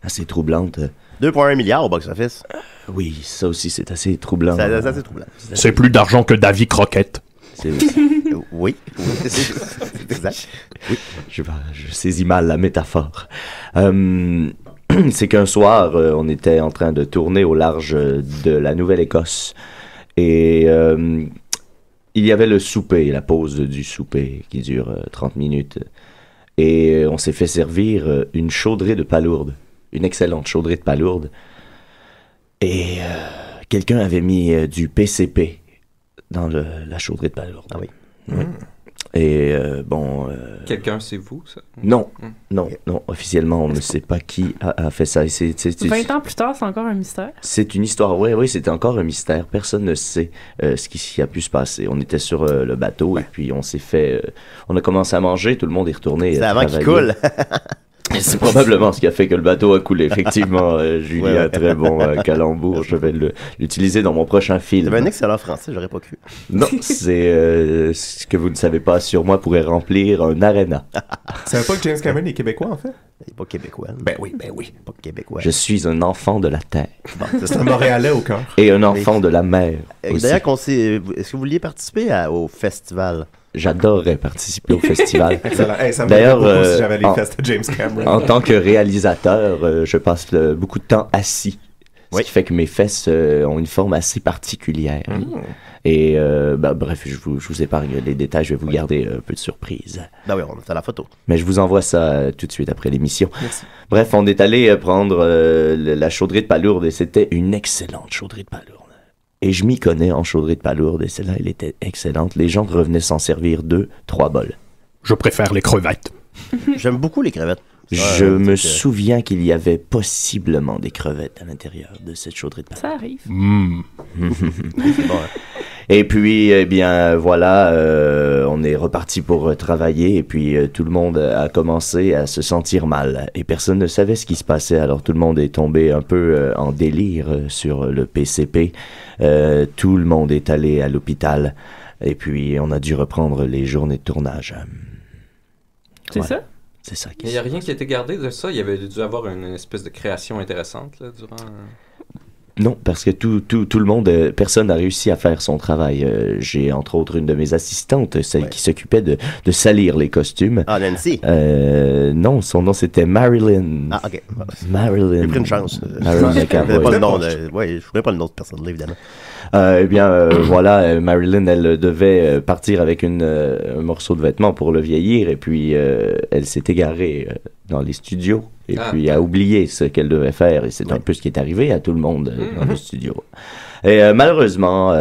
assez troublante. 2,1 milliard au box-office. Oui, ça aussi, c'est assez troublant. C'est assez troublant. C'est plus d'argent que Davy Croquette. Oui, c'est exact. Oui, je saisis mal la métaphore. C'est qu'un soir, on était en train de tourner au large de la Nouvelle-Écosse et il y avait le souper, la pause du souper qui dure 30 minutes. Et on s'est fait servir une chaudrée de palourdes, une excellente chaudrée de palourdes. Et quelqu'un avait mis du PCP dans la chaudrée de palourdes. Ah oui. Oui. Et Quelqu'un, c'est vous, ça? Non, officiellement, on ne sait pas qui a fait ça. 20 ans plus tard, c'est encore un mystère. C'est une histoire, oui, c'était encore un mystère. Personne ne sait ce qui a pu se passer. On était sur le bateau et puis on s'est fait... on a commencé à manger, tout le monde est retourné c'est avant qu'il coule. C'est probablement ce qui a fait que le bateau a coulé. Effectivement, Julien, très bon calembour. Je vais l'utiliser dans mon prochain film. T'avais un excellent français, j'aurais pas cru. Non, c'est ce que vous ne savez pas sur moi pourrait remplir un aréna. Tu savais pas que James Cameron est québécois, en fait? Il est pas québécois. Ben oui. Pas québécois. Je suis un enfant de la terre. Bon, c'est un Montréalais au cœur. Et un enfant de la mer aussi. D'ailleurs, est-ce que vous vouliez participer au festival? J'adorerais participer au festival. Ça d'ailleurs, si j'avais les fesses de James Cameron. En tant que réalisateur, je passe beaucoup de temps assis Ce qui fait que mes fesses ont une forme assez particulière. Et bref, je vous épargne les détails, je vais vous garder un peu de surprise. Ben oui, on est à la photo. Mais je vous envoie ça tout de suite après l'émission. Merci. Bref, on est allé prendre la chaudrée de palourde et c'était une excellente chaudrée de palourde. Et je m'y connais en chaudrée de palourde et celle-là, elle était excellente. Les gens revenaient s'en servir 2-3 bols. Je préfère les crevettes. J'aime beaucoup les crevettes. Je me souviens qu'il y avait possiblement des crevettes à l'intérieur de cette chaudrée de palourde. Ça arrive. C'est bon, hein. Et puis, eh bien, voilà, on est reparti pour travailler et puis tout le monde a commencé à se sentir mal. Et personne ne savait ce qui se passait, alors tout le monde est tombé un peu en délire sur le PCP. Tout le monde est allé à l'hôpital et puis on a dû reprendre les journées de tournage. C'est ça? C'est ça. Il n'y a rien qui a été gardé de ça? Il y avait dû avoir une espèce de création intéressante là, durant... Non, parce que tout le monde, personne n'a réussi à faire son travail. J'ai entre autres une de mes assistantes, celle qui s'occupait de salir les costumes. Ah, Nancy? Non, son nom c'était Marilyn. Ah, ok. Marilyn. J'ai pris une chance. Marilyn Je McAvoy. ne pas le nom je ne pas le nom de personne là, évidemment. Eh bien, voilà, Marilyn, elle devait partir avec un morceau de vêtement pour le vieillir, et puis elle s'est égarée dans les studios, et puis a oublié ce qu'elle devait faire, et c'est un peu ce qui est arrivé à tout le monde dans le studio. Et malheureusement,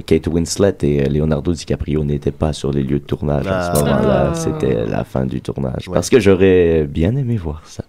Kate Winslet et Leonardo DiCaprio n'étaient pas sur les lieux de tournage à ce moment-là. C'était la fin du tournage, parce que j'aurais bien aimé voir ça.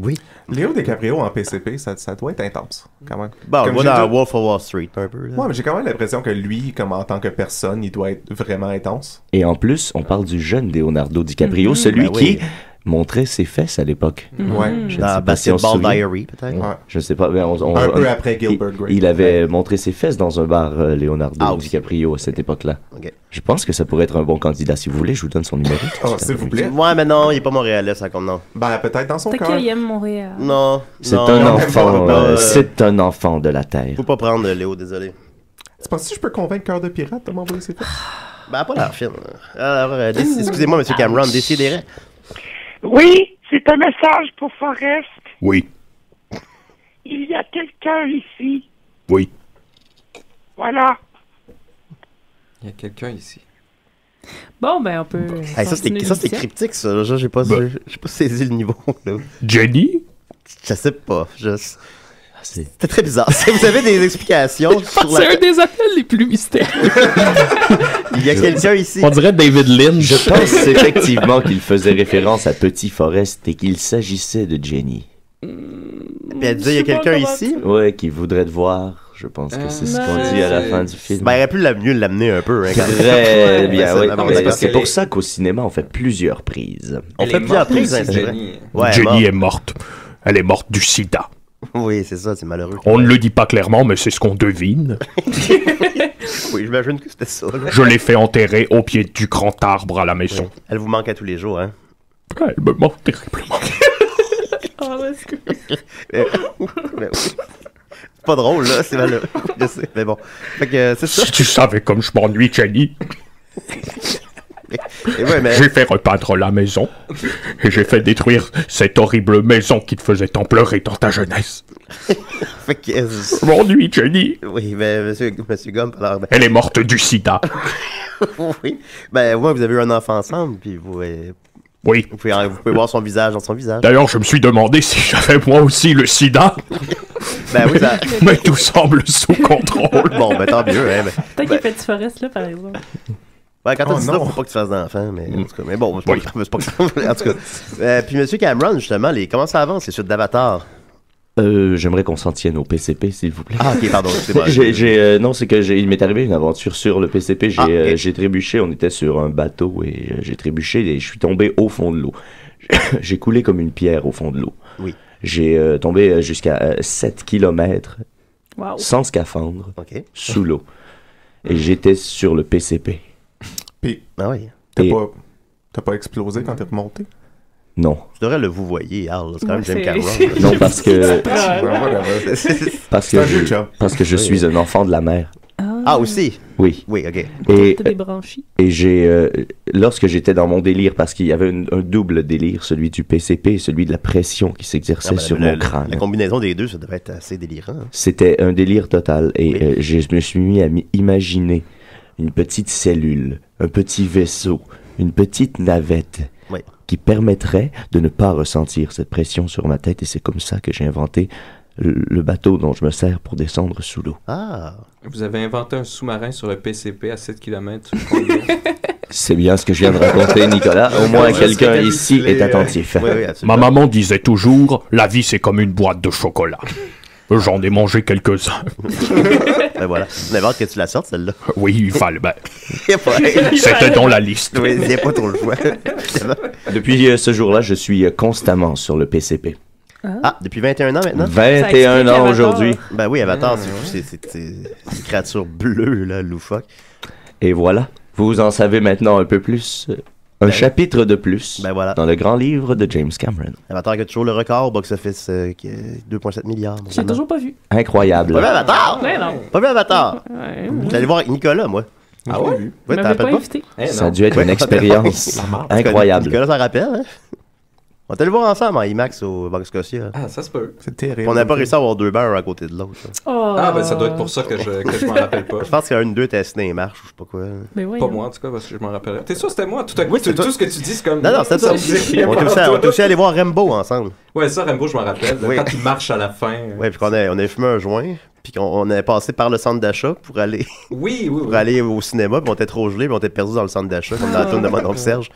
Oui. Léo DiCaprio en PCP, ça doit être intense, quand même. Bon, on va dans Wolf of Wall Street, un peu. Là. Ouais, mais j'ai quand même l'impression que lui, comme en tant que personne, il doit être vraiment intense. Et en plus, on parle du jeune Leonardo DiCaprio, celui qui montrait ses fesses à l'époque. Ouais. Dans Basketball Diary, peut-être. Ouais. Je sais pas. Mais un peu après Gilbert Grape. Il avait montré ses fesses dans un bar, Leonardo DiCaprio, à cette époque-là. Okay. Je pense que ça pourrait être un bon candidat. Si vous voulez, je vous donne son numéro. Oh, s'il vous plaît. Ouais, mais non, il est pas montréalais, ça comme nom. Ben, peut-être dans son cœur. Peut-être qu'il aime Montréal. Non. C'est un enfant. C'est un enfant de la Terre. Faut pas prendre Léo, désolé. C'est pas si je peux convaitre Cœur de Pirate de m'envoyer ses fesses. Ben, pas l'air fine. Alors, excusez-moi, M. Cameron, décidérez. Oui, c'est un message pour Forrest. Oui. Il y a quelqu'un ici. Oui. Voilà. Il y a quelqu'un ici. Bon, ben, on peut. Hey, ça, c'était cryptique, ça. J'ai pas saisi le niveau. Là. Jenny? Je sais pas. C'était très bizarre. Si vous avez des explications. C'est un des appels les plus mystérieux. Il y a quelqu'un ici. On dirait David Lynch. Je pense effectivement qu'il faisait référence à Petit Forrest et qu'il s'agissait de Jenny. Puis elle disait, il y a quelqu'un ici? Ouais, qui voudrait te voir. Je pense que c'est ce qu'on dit à la fin du film. Ben, il aurait pu mieux l'amener un peu. Hein, très bien, oui. C'est pour ça qu'au cinéma, on fait plusieurs prises. On fait plusieurs prises, hein, c'est vrai. Ouais, Jenny est morte. Elle est morte du sida. Oui, c'est ça, c'est malheureux. On ne le dit pas clairement, mais c'est ce qu'on devine. Oui, j'imagine que c'était ça. Là. Je l'ai fait enterrer au pied du grand arbre à la maison. Oui. Elle vous manque à tous les jours, hein? Elle me manque terriblement. Oh, excuse. C'est pas drôle, là, c'est malheureux. Je sais, mais bon. Fait que c'est ça. Si tu savais comme je m'ennuie, Jenny. J'ai fait repeindre la maison et j'ai fait détruire cette horrible maison qui te faisait tant pleurer dans ta jeunesse. Fait que je m'ennuie, Jenny. Oui, mais monsieur Gump, alors... Elle est morte du sida. Oui. Ben, moi, vous avez eu un enfant ensemble, puis vous... Oui. Vous pouvez voir son visage dans son visage. D'ailleurs, je me suis demandé si j'avais moi aussi le sida. Ben oui, ça... Mais tout semble sous contrôle. Bon, ben tant mieux, hein. Peut-être qu'il fait du Forrest, là, par exemple. Ouais, quand t'as dit ça, faut pas que tu fasses d'enfant, mais en tout cas, mais bon, c'est pas grave, en tout cas. Puis monsieur Cameron, justement, comment ça avance, les suites d'Avatar? J'aimerais qu'on s'en tienne au PCP, s'il vous plaît. Ah, ok, pardon, c'est bon. Non, c'est que il m'est arrivé une aventure sur le PCP. J'ai trébuché, on était sur un bateau et j'ai trébuché et je suis tombé au fond de l'eau. J'ai coulé comme une pierre au fond de l'eau. Oui. J'ai tombé jusqu'à 7 km sans scaphandre, sous l'eau. Et j'étais sur le PCP. Puis, oui. T'as pas explosé quand t'es remonté? Non. Tu devrais le vous voyez, Al. C'est quand même James Cameron. Non, parce que je suis un enfant de la mer. Ah, aussi? Oui. Oui, OK. Et, T'as des branchies. et lorsque j'étais dans mon délire, parce qu'il y avait un double délire, celui du PCP et celui de la pression qui s'exerçait sur mon crâne. La combinaison des deux, ça devait être assez délirant. Hein. C'était un délire total. Et je me suis mis à imaginer une petite cellule, un petit vaisseau, une petite navette qui permettrait de ne pas ressentir cette pression sur ma tête. Et c'est comme ça que j'ai inventé le bateau dont je me sers pour descendre sous l'eau. Ah! Vous avez inventé un sous-marin sur le PCP à 7 km. C'est bien ce que je viens de raconter, Nicolas. Au moins, quelqu'un ici est attentif. Ma maman disait toujours, la vie c'est comme une boîte de chocolat. J'en ai mangé quelques-uns. Ben voilà. On avait hâte que tu la sortes, celle-là. Oui, il fallait. Ben, c'était dans la liste. Oui, il n'y a pas trop le choix. Depuis ce jour-là, je suis constamment sur le PCP. Ah, depuis 21 ans maintenant? 21 ans aujourd'hui. Ben oui, Avatar, c'est une créature bleue, là, loufoque. Et voilà, vous en savez maintenant un peu plus. Un chapitre de plus dans le grand livre de James Cameron. Avatar qui a toujours le record au box-office, 2,7 milliards. J'ai toujours pas vu. Incroyable. Pas vu Avatar? Ouais, non. Pas vu Avatar? Ouais. J'allais voir avec Nicolas, moi. Ah ouais? Ouais, t'en rappelles pas? Ça a dû être une expérience incroyable. Nicolas s'en rappelle, hein? On était allé voir ensemble en IMAX au Banque Scotia. Ah, ça se peut. C'est terrible. On n'a pas réussi à avoir deux bancs un à côté de l'autre. Oh. Ah, ben ça doit être pour ça que je m'en rappelle pas. Je pense qu'il y a une, deux tests dans les marches ou je sais pas quoi. Mais Pas moi, en tout cas, parce que je m'en rappellerai. T'es sûr que c'était moi? Tout à coup, Oui, c'est tout toi. ce que tu dis, c'est comme... Non, c'était ça. On était aussi allé voir Rambo ensemble. Ouais, ça, Rambo, je m'en rappelle. Oui. Quand il marche à la fin. Ouais, puis qu'on a fumé un joint, puis qu'on est passé par le centre d'achat pour aller pour aller au cinéma, puis on était trop gelés, puis on était perdus dans le centre d'achat, comme dans la tourne de mon oncle Serge.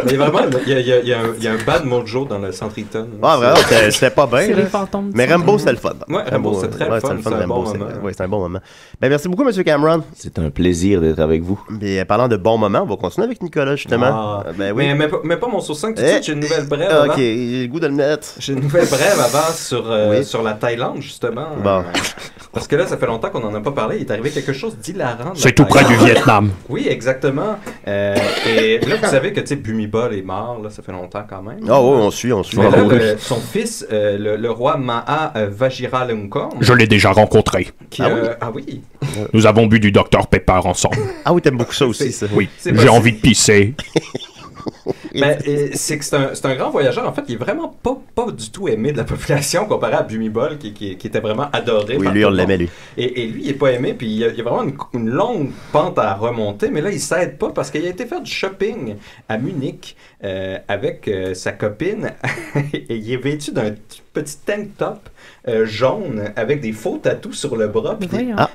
Mais vraiment, il y a un bad mojo dans le centre Eaton. Ah, vraiment, c'était pas bien. C'est là. les fantômes. Mais Rambo, c'était le fun. Ouais, Rambo, c'est très fun. C'était C'est un bon Rambo, moment. ouais, c'est un bon moment. Ben, merci beaucoup, M. Cameron. C'est un plaisir d'être avec vous. Mais parlant de bons moments, on va continuer avec Nicolas, justement. Ah. Ben oui. Mais pas mon sauce 5 tout de suite, j'ai une nouvelle brève Ah, avant. ok, j'ai le goût de le mettre. J'ai une nouvelle brève avant Oui. sur la Thaïlande, justement. Bon. Parce que là, ça fait longtemps qu'on n'en a pas parlé. Il est arrivé quelque chose d'hilarant. C'est tout près du Vietnam. Oui, exactement. Et là, vous savez que, tu sais, Bhumibol est mort, là, ça fait longtemps quand même. Ah oui, on suit. Mais là, son fils, le roi Maha Vajiralongkorn... Je l'ai déjà rencontré. Ah oui? Nous avons bu du Dr Pepper ensemble. Ah oui, t'aimes beaucoup ça aussi, ça. Oui, c'est j'ai possible. envie de pisser. Ben, c'est un grand voyageur. En fait, il est vraiment pas du tout aimé de la population comparé à Bhumibol, qui était vraiment adoré. Oui, par lui, tout on le l'aimait, monde. lui. Et lui, il est pas aimé, puis il y a vraiment une longue pente à remonter, mais là, il s'aide pas parce qu'il a été faire du shopping à Munich avec sa copine et il est vêtu d'un petit tank top jaune avec des faux tatous sur le bras puis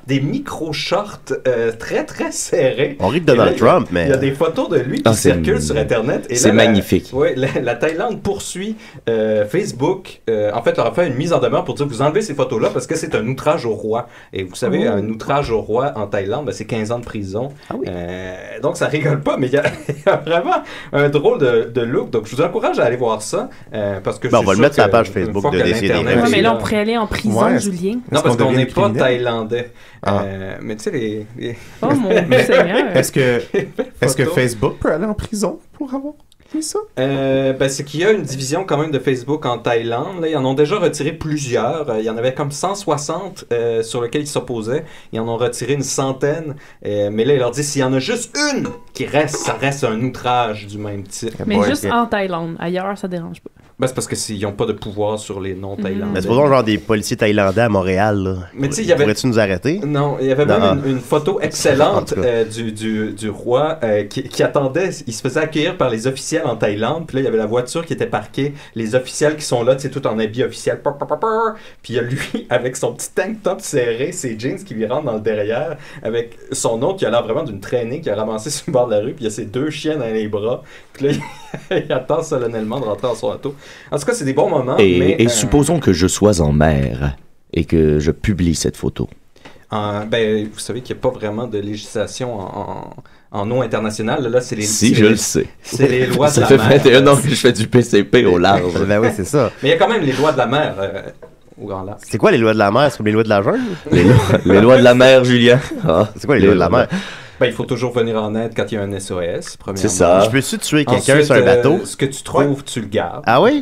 des micro-shorts très très serrés. On rit de Donald Trump, mais... Il y a des photos de lui qui circulent sur Internet. C'est magnifique. Oui, la Thaïlande poursuit Facebook. En fait, leur a fait une mise en demeure pour dire vous enlevez ces photos-là parce que c'est un outrage au roi. Et vous savez, un outrage au roi en Thaïlande, ben, c'est 15 ans de prison. Ah oui. Donc ça rigole pas, mais il y a vraiment un drôle de look. Donc je vous encourage à aller voir ça parce que on va le mettre sur la page Facebook de Décidément. Ouais, mais là, on pourrait aller en prison, Julien. Non, parce qu'on n'est pas thaïlandais. Mais tu sais, les... Oh mon Seigneur! Est-ce que Facebook peut aller en prison pour avoir fait ça? Ben, c'est qu'il y a une division quand même de Facebook en Thaïlande. Là, ils en ont déjà retiré plusieurs. Il y en avait comme 160 sur lesquels ils s'opposaient. Ils en ont retiré une centaine. Mais là, ils leur disent s'il y en a juste une qui reste, ça reste un outrage du même type. Mais juste en Thaïlande. Ailleurs, ça dérange pas. Ben, c'est parce qu'ils n'ont pas de pouvoir sur les non-thaïlandais. Mais c'est pas genre des policiers thaïlandais à Montréal, là. Mais tu sais, il y avait... Pourrais-tu nous arrêter? Non, il y avait même une photo excellente du roi qui attendait, il se faisait accueillir par les officiels en Thaïlande, puis là, il y avait la voiture qui était parquée, les officiels qui sont là, tu sais, tout en habit officiel, puis il y a lui, avec son petit tank top serré, ses jeans qui lui rentrent dans le derrière, avec son autre qui a l'air vraiment d'une traînée qui a ramassé sur le bord de la rue, puis il y a ses deux chiens dans les bras, puis là, il attend solennellement de rentrer dans son auto. En tout cas, c'est des bons moments. Et supposons que je sois en mer et que je publie cette photo. Ben, vous savez qu'il n'y a pas vraiment de législation en eau internationale. Là, c'est les, je le sais. C'est les lois de la mer. Ça fait 21 ans que je fais du PCP au large. Ben oui, c'est ça. Mais il y a quand même les lois de la mer au grand large. C'est quoi les lois de la mer? C'est comme les lois de la jungle? Les lois de la mer, Julien. C'est quoi les lois de la mer? Ben, il faut toujours venir en aide quand il y a un SOS, premièrement. C'est ça. Je peux-tu tuer quelqu'un sur un bateau? Ce que tu trouves, tu le gardes. Ah oui?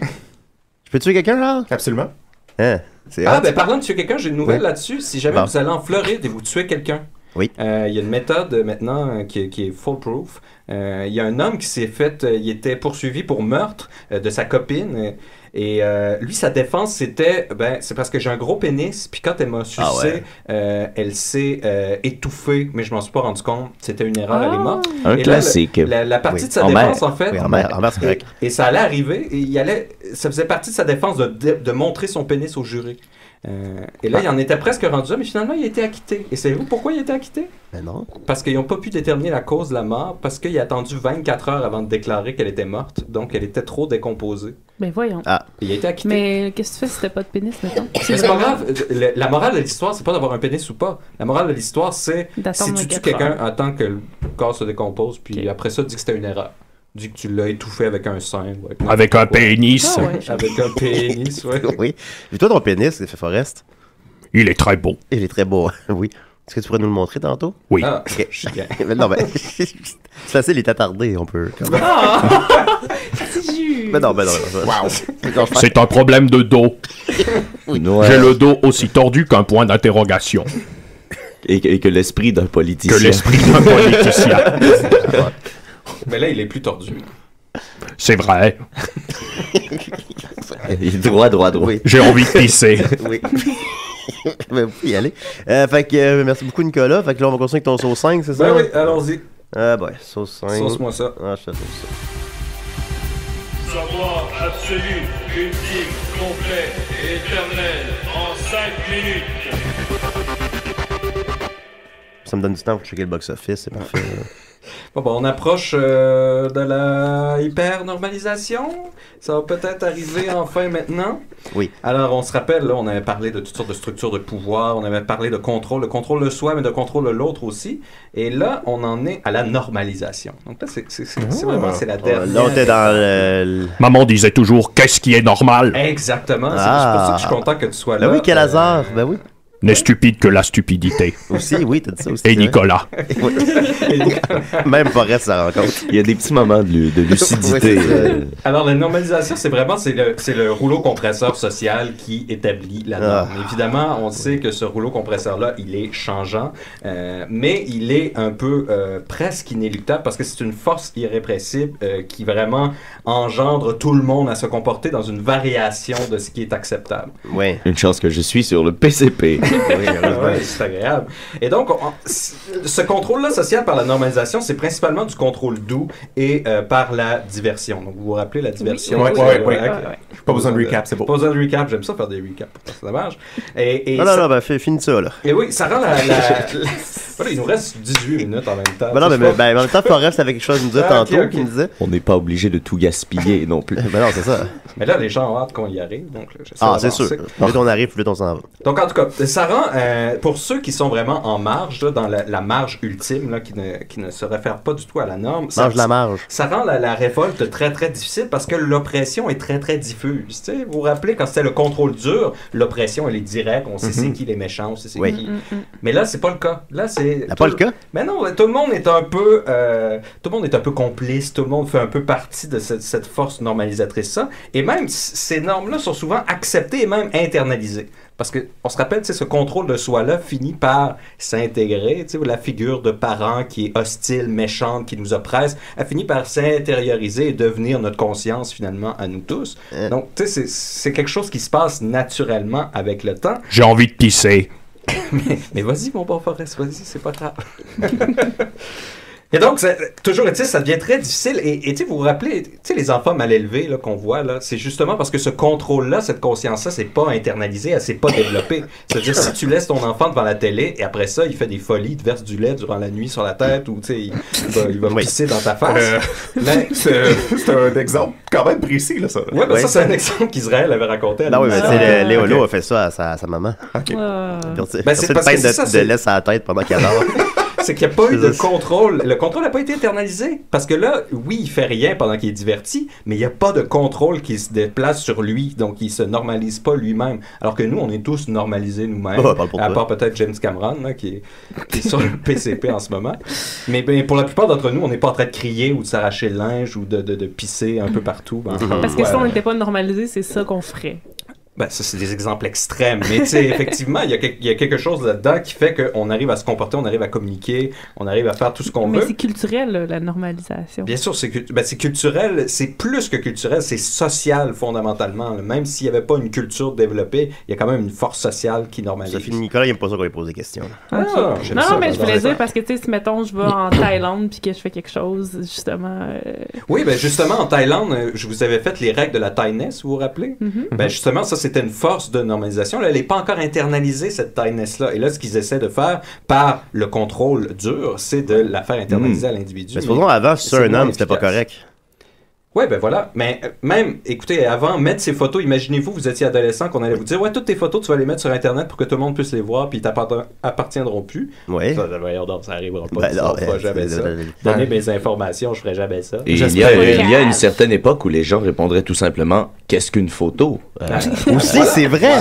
Je peux tuer quelqu'un, là? Absolument. Hein? Ben parlant de tuer quelqu'un, j'ai une nouvelle là-dessus. Si jamais vous allez en Floride et vous tuez quelqu'un, Oui. Il y a une méthode maintenant qui est foolproof. Il y a un homme qui s'est fait... il était poursuivi pour meurtre de sa copine. Et lui, sa défense, c'était, c'est parce que j'ai un gros pénis, puis quand elle m'a sucé, elle s'est étouffée, mais je m'en suis pas rendu compte. C'était une erreur, elle est morte. Un classique. La partie de sa défense, en fait, c'est correct. et ça allait arriver, et ça faisait partie de sa défense de montrer son pénis au jury. Et là, il en était presque rendu là, mais finalement, il a été acquitté. Et savez-vous pourquoi il a été acquitté? Ben non. Parce qu'ils n'ont pas pu déterminer la cause de la mort, parce qu'il a attendu 24 heures avant de déclarer qu'elle était morte, donc elle était trop décomposée. Ben voyons. Il a été acquitté. Mais qu'est-ce que tu fais si t'as pas de pénis, mettons? C'est pas grave. La morale de l'histoire, c'est pas d'avoir un pénis ou pas. La morale de l'histoire, c'est si tu tues quelqu'un, attends que le corps se décompose, puis après ça, dis que c'était une erreur. Dis que tu l'as étouffé avec un sein. Avec un pénis. Avec un pénis, oui. Oui. Et toi, ton pénis, Forrest? Il est très beau. Il est très beau, oui. Est-ce que tu pourrais nous le montrer tantôt? Oui. Ah, okay. Non, c'est facile, il est attardé, on peut... Mais non. Wow. C'est un problème de dos. Oui. J'ai le dos aussi tordu qu'un point d'interrogation. Et que l'esprit d'un politicien. Mais là, il est plus tordu. C'est vrai. Il est droit. Oui. J'ai envie de pisser. Oui. Ben, vous pouvez y aller. Fait que, merci beaucoup, Nicolas. Fait que là, on va continuer avec ton sauce 5, c'est ça? Ben oui, allons-y. Sauce 5. Sauce-moi ça. Je fais ça. Savoir absolu, ultime, complet et éternel en 5 minutes. Ça me donne du temps pour checker le box-office, c'est parfait. Bon, on approche de la hyper-normalisation. Ça va peut-être arriver enfin maintenant. Oui. Alors, on se rappelle, là, on avait parlé de toutes sortes de structures de pouvoir, on avait parlé de contrôle de soi, mais de contrôle de l'autre aussi. Et là, on en est à la normalisation. Donc là, c'est vraiment la dernière. Là, on était dans Maman disait toujours, qu'est-ce qui est normal? Exactement. C'est pour ça que je suis content que tu sois là. Ben oui, quel hasard. Ben oui. N'est stupide que la stupidité. Aussi, oui, t'as dit ça aussi. Et Nicolas. Même Forrest s'en rend compte. Il y a des petits moments de lucidité. Alors, la normalisation, c'est le rouleau compresseur social qui établit la norme. Évidemment, on sait que ce rouleau compresseur-là, il est changeant, mais il est un peu presque inéluctable parce que c'est une force irrépressible qui vraiment engendre tout le monde à se comporter dans une variation de ce qui est acceptable. Oui. Une chance que je suis sur le PCP. Oui, c'est agréable. Et donc, ce contrôle-là social par la normalisation, c'est principalement du contrôle doux et par la diversion. Donc, vous vous rappelez la diversion? Oui. Pas besoin de recap, c'est beau. Pas besoin de recap, j'aime ça faire des recaps. C'est dommage. Non, finis ça, là. Et oui, ça rend voilà, il nous reste 18 minutes en même temps. Ben non, mais en même temps, Forrest avait quelque chose à nous dire tantôt. Okay. Qui me disait. On n'est pas obligé de tout gaspiller non plus. Ben non, c'est ça. Mais là, les gens ont hâte qu'on y arrive. Donc, c'est sûr. Plus on arrive, plus on s'en va. Donc, en tout cas, ça rend, pour ceux qui sont vraiment en marge, là, dans la marge ultime, là, qui ne se réfère pas du tout à la norme, ça rend la révolte très, très difficile parce que l'oppression est très, très diffuse. Vous vous rappelez, quand c'était le contrôle dur, l'oppression, elle est directe. On sait c'est qui les méchants, on sait c'est qui. Mais là, c'est pas le cas. Là, c'est... pas le cas? Mais non, tout le monde est un peu complice, tout le monde fait un peu partie de cette force normalisatrice, ça. Et même, ces normes-là sont souvent acceptées et même internalisées. Parce qu'on se rappelle, ce contrôle de soi-là finit par s'intégrer. La figure de parent qui est hostile, méchante, qui nous oppresse, elle finit par s'intérioriser et devenir notre conscience, finalement, à nous tous. Donc, c'est quelque chose qui se passe naturellement avec le temps. J'ai envie de pisser. mais vas-y, mon bon Forrest, vas-y, c'est pas grave. Et donc, toujours est-il, ça devient très difficile. Et vous vous rappelez, les enfants mal élevés là, qu'on voit, là, c'est justement parce que ce contrôle-là, cette conscience-là, c'est pas internalisé, elle s'est pas développée. C'est-à-dire, si tu laisses ton enfant devant la télé et après ça, il fait des folies, il te verse du lait durant la nuit sur la tête ou il va pisser dans ta face. C'est un exemple quand même précis, là, ça. Oui, ça, c'est un exemple qu'Israël avait raconté. Non, oui, mais Léolo a fait ça à sa maman. Okay. C'est une peine de lait sur la tête pendant qu'elle dort. C'est qu'il n'y a pas eu de contrôle. Le contrôle n'a pas été internalisé. Parce que là, oui, il fait rien pendant qu'il est diverti, mais il n'y a pas de contrôle qui se déplace sur lui. Donc, il se normalise pas lui-même. Alors que nous, on est tous normalisés nous-mêmes. À part peut-être James Cameron, là, qui est sur le PCP en ce moment. Mais pour la plupart d'entre nous, on n'est pas en train de crier ou de s'arracher le linge ou de pisser un peu partout. Parce que si on n'était pas normalisé, c'est ça qu'on ferait. Ben, ça, c'est des exemples extrêmes. Mais, tu sais, effectivement, il y a quelque chose là-dedans qui fait qu'on arrive à se comporter, on arrive à communiquer, on arrive à faire tout ce qu'on veut. Mais c'est culturel, là, la normalisation. Bien sûr, c'est culturel. C'est plus que culturel, c'est social, fondamentalement. Là. Même s'il n'y avait pas une culture développée, il y a quand même une force sociale qui normalise. Sophie Nicolas, il n'aime pas ça qu'on lui pose des questions. Okay. Non, mais je voulais dire, parce que, tu sais, si, mettons, je vais en Thaïlande puis que je fais quelque chose, justement... Oui, ben justement, en Thaïlande, je vous avais fait les règles de la Thaïness, vous vous rappelez? Ben justement, ça, c'était une force de normalisation. Là, elle n'est pas encore internalisée, cette Thaïness-là. Et là, ce qu'ils essaient de faire par le contrôle dur, c'est de la faire internaliser à l'individu. Mais supposons avant, si c'est un homme, c'était pas correct. Ouais, ben voilà. Mais même, écoutez, avant, mettre ces photos, imaginez-vous, vous étiez adolescent, qu'on allait vous dire, ouais, toutes tes photos, tu vas les mettre sur Internet pour que tout le monde puisse les voir, puis ils t'appartiendront plus. Oui. Ça, ça arrivera pas. Ben on fera jamais ça. Donner mes informations, je ferai jamais ça. Et il y a une certaine époque où les gens répondraient tout simplement, qu'est-ce qu'une photo? Aussi, c'est vrai,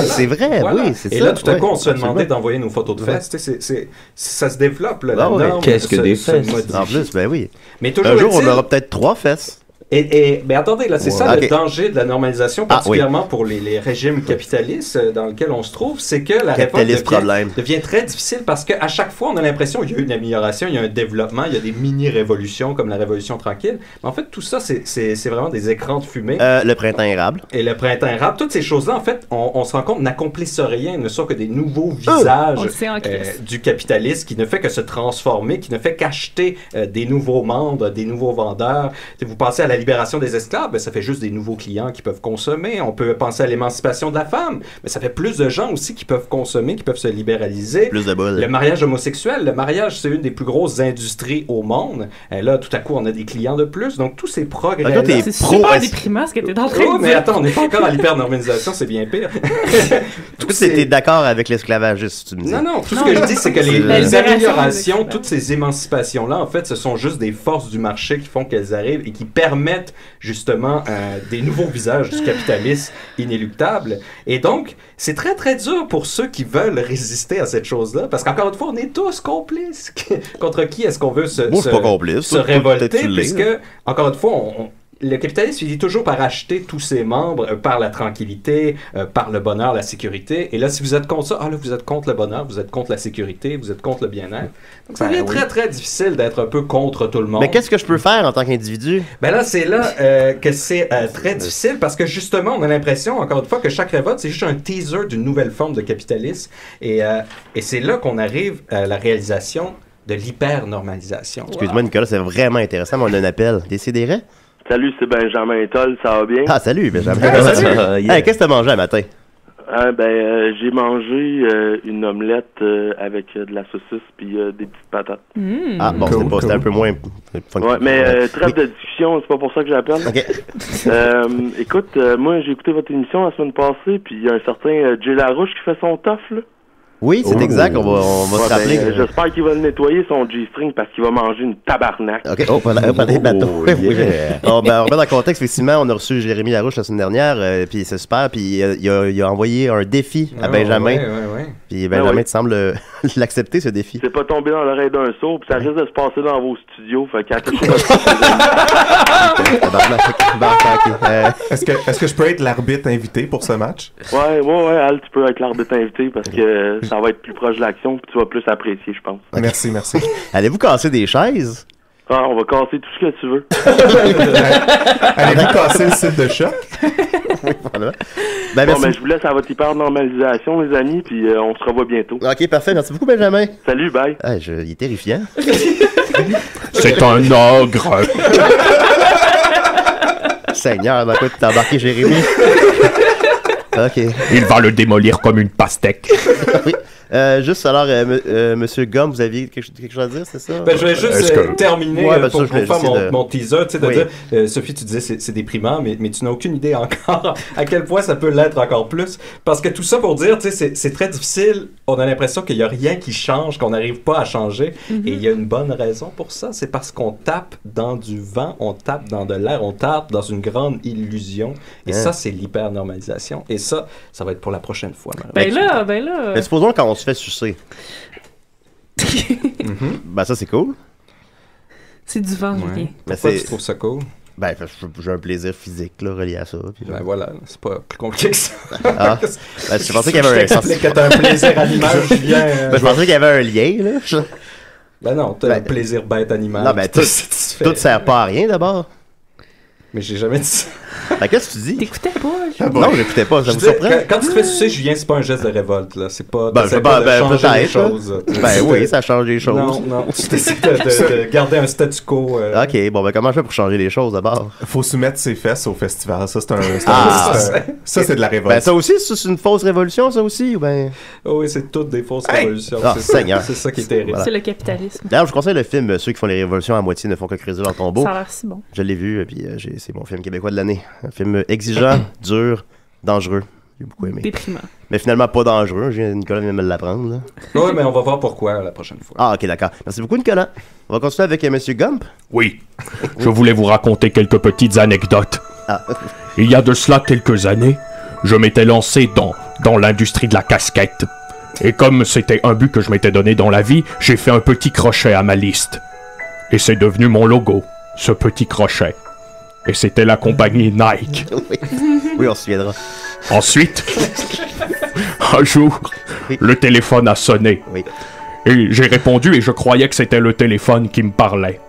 voilà. Oui, c'est ça. Et là, tout à coup, on se fait demander d'envoyer nos photos de fesses. Ça se développe, là, la norme. Qu'est-ce que des fesses? En plus, ben oui. Mais toujours un jour, on aura peut-être 3 fesses. Mais attendez, là, c'est ça le danger de la normalisation, particulièrement pour les régimes capitalistes dans lesquels on se trouve, c'est que la réponse devient très difficile parce qu'à chaque fois, on a l'impression qu'il y a eu une amélioration, il y a un développement, il y a des mini-révolutions comme la Révolution tranquille. Mais en fait, tout ça, c'est vraiment des écrans de fumée. Le printemps érable. Et le printemps érable, toutes ces choses-là, en fait, on se rend compte, n'accomplissent rien, ne sont que des nouveaux visages du capitalisme qui ne fait que se transformer, qui ne fait qu'acheter des nouveaux membres, des nouveaux vendeurs. Vous pensez à la libération des esclaves, ben, ça fait juste des nouveaux clients qui peuvent consommer. On peut penser à l'émancipation de la femme, mais ça fait plus de gens aussi qui peuvent consommer, qui peuvent se libéraliser. Plus de bol. Le mariage homosexuel, le mariage, c'est une des plus grosses industries au monde. Et là, tout à coup, on a des clients de plus. Donc, tous ces progrès-là... C'est super déprimant ce que t'es en train de dire. Mais attends, on n'est pas encore à l'hypernormalisation, c'est bien pire. T'es d'accord avec l'esclavagisme, tu me dis. Non, tout ce que je dis, c'est que les améliorations, toutes ces émancipations-là, en fait, ce sont juste des forces du marché qui font qu'elles arrivent et qui permettent justement des nouveaux visages du capitalisme inéluctable. Et donc, c'est très, très dur pour ceux qui veulent résister à cette chose-là, parce qu'encore une fois, on est tous complices. Contre qui est-ce qu'on veut se révolter, puisque, encore une fois, le capitalisme finit toujours par acheter tous ses membres par la tranquillité, par le bonheur, la sécurité. Et là, si vous êtes contre ça, là, vous êtes contre le bonheur, vous êtes contre la sécurité, vous êtes contre le bien-être. Donc, ça devient très, très difficile d'être un peu contre tout le monde. Mais qu'est-ce que je peux faire en tant qu'individu? Ben là, c'est là que c'est très difficile parce que justement, on a l'impression, encore une fois, que chaque révolte, c'est juste un teaser d'une nouvelle forme de capitalisme. Et c'est là qu'on arrive à la réalisation de l'hyper-normalisation. Excuse-moi, Nicolas, c'est vraiment intéressant, mais on a un appel. Décidérez? Salut, c'est Benjamin Toll, ça va bien? Ah, salut, Benjamin. Salut. Hey, qu'est-ce que t'as mangé à matin? J'ai mangé une omelette avec de la saucisse puis des petites patates. Ah, bon, c'était un peu moins funky. Ouais, mais trêve de discussion, c'est pas pour ça que j'appelle. OK. Écoute, moi, j'ai écouté votre émission la semaine passée, puis il y a un certain Jay Larouche qui fait son tough, là. Oui, c'est exact, on va se rappeler. J'espère qu'il va le nettoyer son G-string parce qu'il va manger une tabarnak. OK, pas des bateaux. Yeah. On remet dans le contexte, effectivement, on a reçu Jérémy Larouche la semaine dernière, puis c'est super, puis il a envoyé un défi à Benjamin. Puis Benjamin, tu sembles l'accepter, ce défi. C'est pas tombé dans l'oreille d'un sourd, puis ça risque de se passer dans vos studios, fait qu'à Est-ce que je peux être l'arbitre invité pour ce match? Ouais, Al, tu peux être l'arbitre invité parce que ça va être plus proche de l'action puis tu vas plus apprécier, je pense. Merci. Allez-vous casser des chaises? Ah, on va casser tout ce que tu veux. Allez-vous casser le site de Choc? Oui, voilà. Je vous laisse à votre hyper-normalisation, les amis, puis on se revoit bientôt. OK, parfait. Merci beaucoup, Benjamin. Salut, bye. Il est terrifiant. C'est un ogre. Seigneur, dans quoi tu t'es embarqué, Jérémy? OK. Il va le démolir comme une pastèque. Oui. Juste alors, Monsieur Gomme, vous aviez quelque chose à dire, c'est ça? Je vais juste terminer pour faire mon teaser. Tu sais, de dire, Sophie, tu disais c'est déprimant, mais tu n'as aucune idée encore à quel point ça peut l'être encore plus. Parce que tout ça pour dire, tu sais, c'est très difficile. On a l'impression qu'il n'y a rien qui change, qu'on n'arrive pas à changer. Et il y a une bonne raison pour ça. C'est parce qu'on tape dans du vent, on tape dans de l'air, on tape dans une grande illusion. Et ça, c'est l'hyper-normalisation. Et ça va être pour la prochaine fois. Ben là. Mais supposons quand on se fait sucer. Ça, c'est cool. C'est du vent, Julien. Pourquoi tu trouves ça cool? Ben, j'ai un plaisir physique là, relié à ça. Puis, ben voilà, c'est pas plus compliqué que ça. Ah, ben, je pensais qu'il y avait un plaisir animal, Julien. Ben, je pensais qu'il y avait un lien, là. Ben non, t'as un plaisir bête animal. Non, ben tout sert pas à rien d'abord. Mais j'ai jamais dit ça. Ben, qu'est-ce que tu dis? T'écoutais pas? Non, j'écoutais pas. Ça vous surprend? Quand tu te fais sucer, Julien, c'est pas un geste de révolte, là. C'est pas. Ben, changer les choses. Ben oui, ça change les choses. Non, tu essaies de garder un statu quo. Ok, bon, ben comment je fais pour changer les choses d'abord? Faut soumettre ses fesses au festival. Ça, ça, c'est de la révolte. Ben, ça aussi, c'est une fausse révolution, ça aussi? Ou ben... Oh, oui, c'est toutes des fausses révolutions. C'est ça qui est terrible. C'est le capitalisme. D'ailleurs, je conseille le film Ceux qui font les révolutions à moitié ne font que creuser leur tombeau. Ça a l'air si bon. Je l'ai vu, puis c'est mon film québécois de l'année. Un film exigeant, dur, dangereux. J'ai beaucoup aimé. Déprimant. Mais finalement pas dangereux. Nicolas vient de me l'apprendre. Oui, mais on va voir pourquoi la prochaine fois. Ah, ok, d'accord. Merci beaucoup, Nicolas. On va continuer avec M. Gump. Oui. Je voulais vous raconter quelques petites anecdotes. Ah. Il y a de cela quelques années, je m'étais lancé dans l'industrie de la casquette. Et comme c'était un but que je m'étais donné dans la vie, j'ai fait un petit crochet à ma liste. Et c'est devenu mon logo, ce petit crochet. Et c'était la compagnie Nike. Oui, on se souviendra. Ensuite, un jour, le téléphone a sonné. Oui. Et j'ai répondu et je croyais que c'était le téléphone qui me parlait.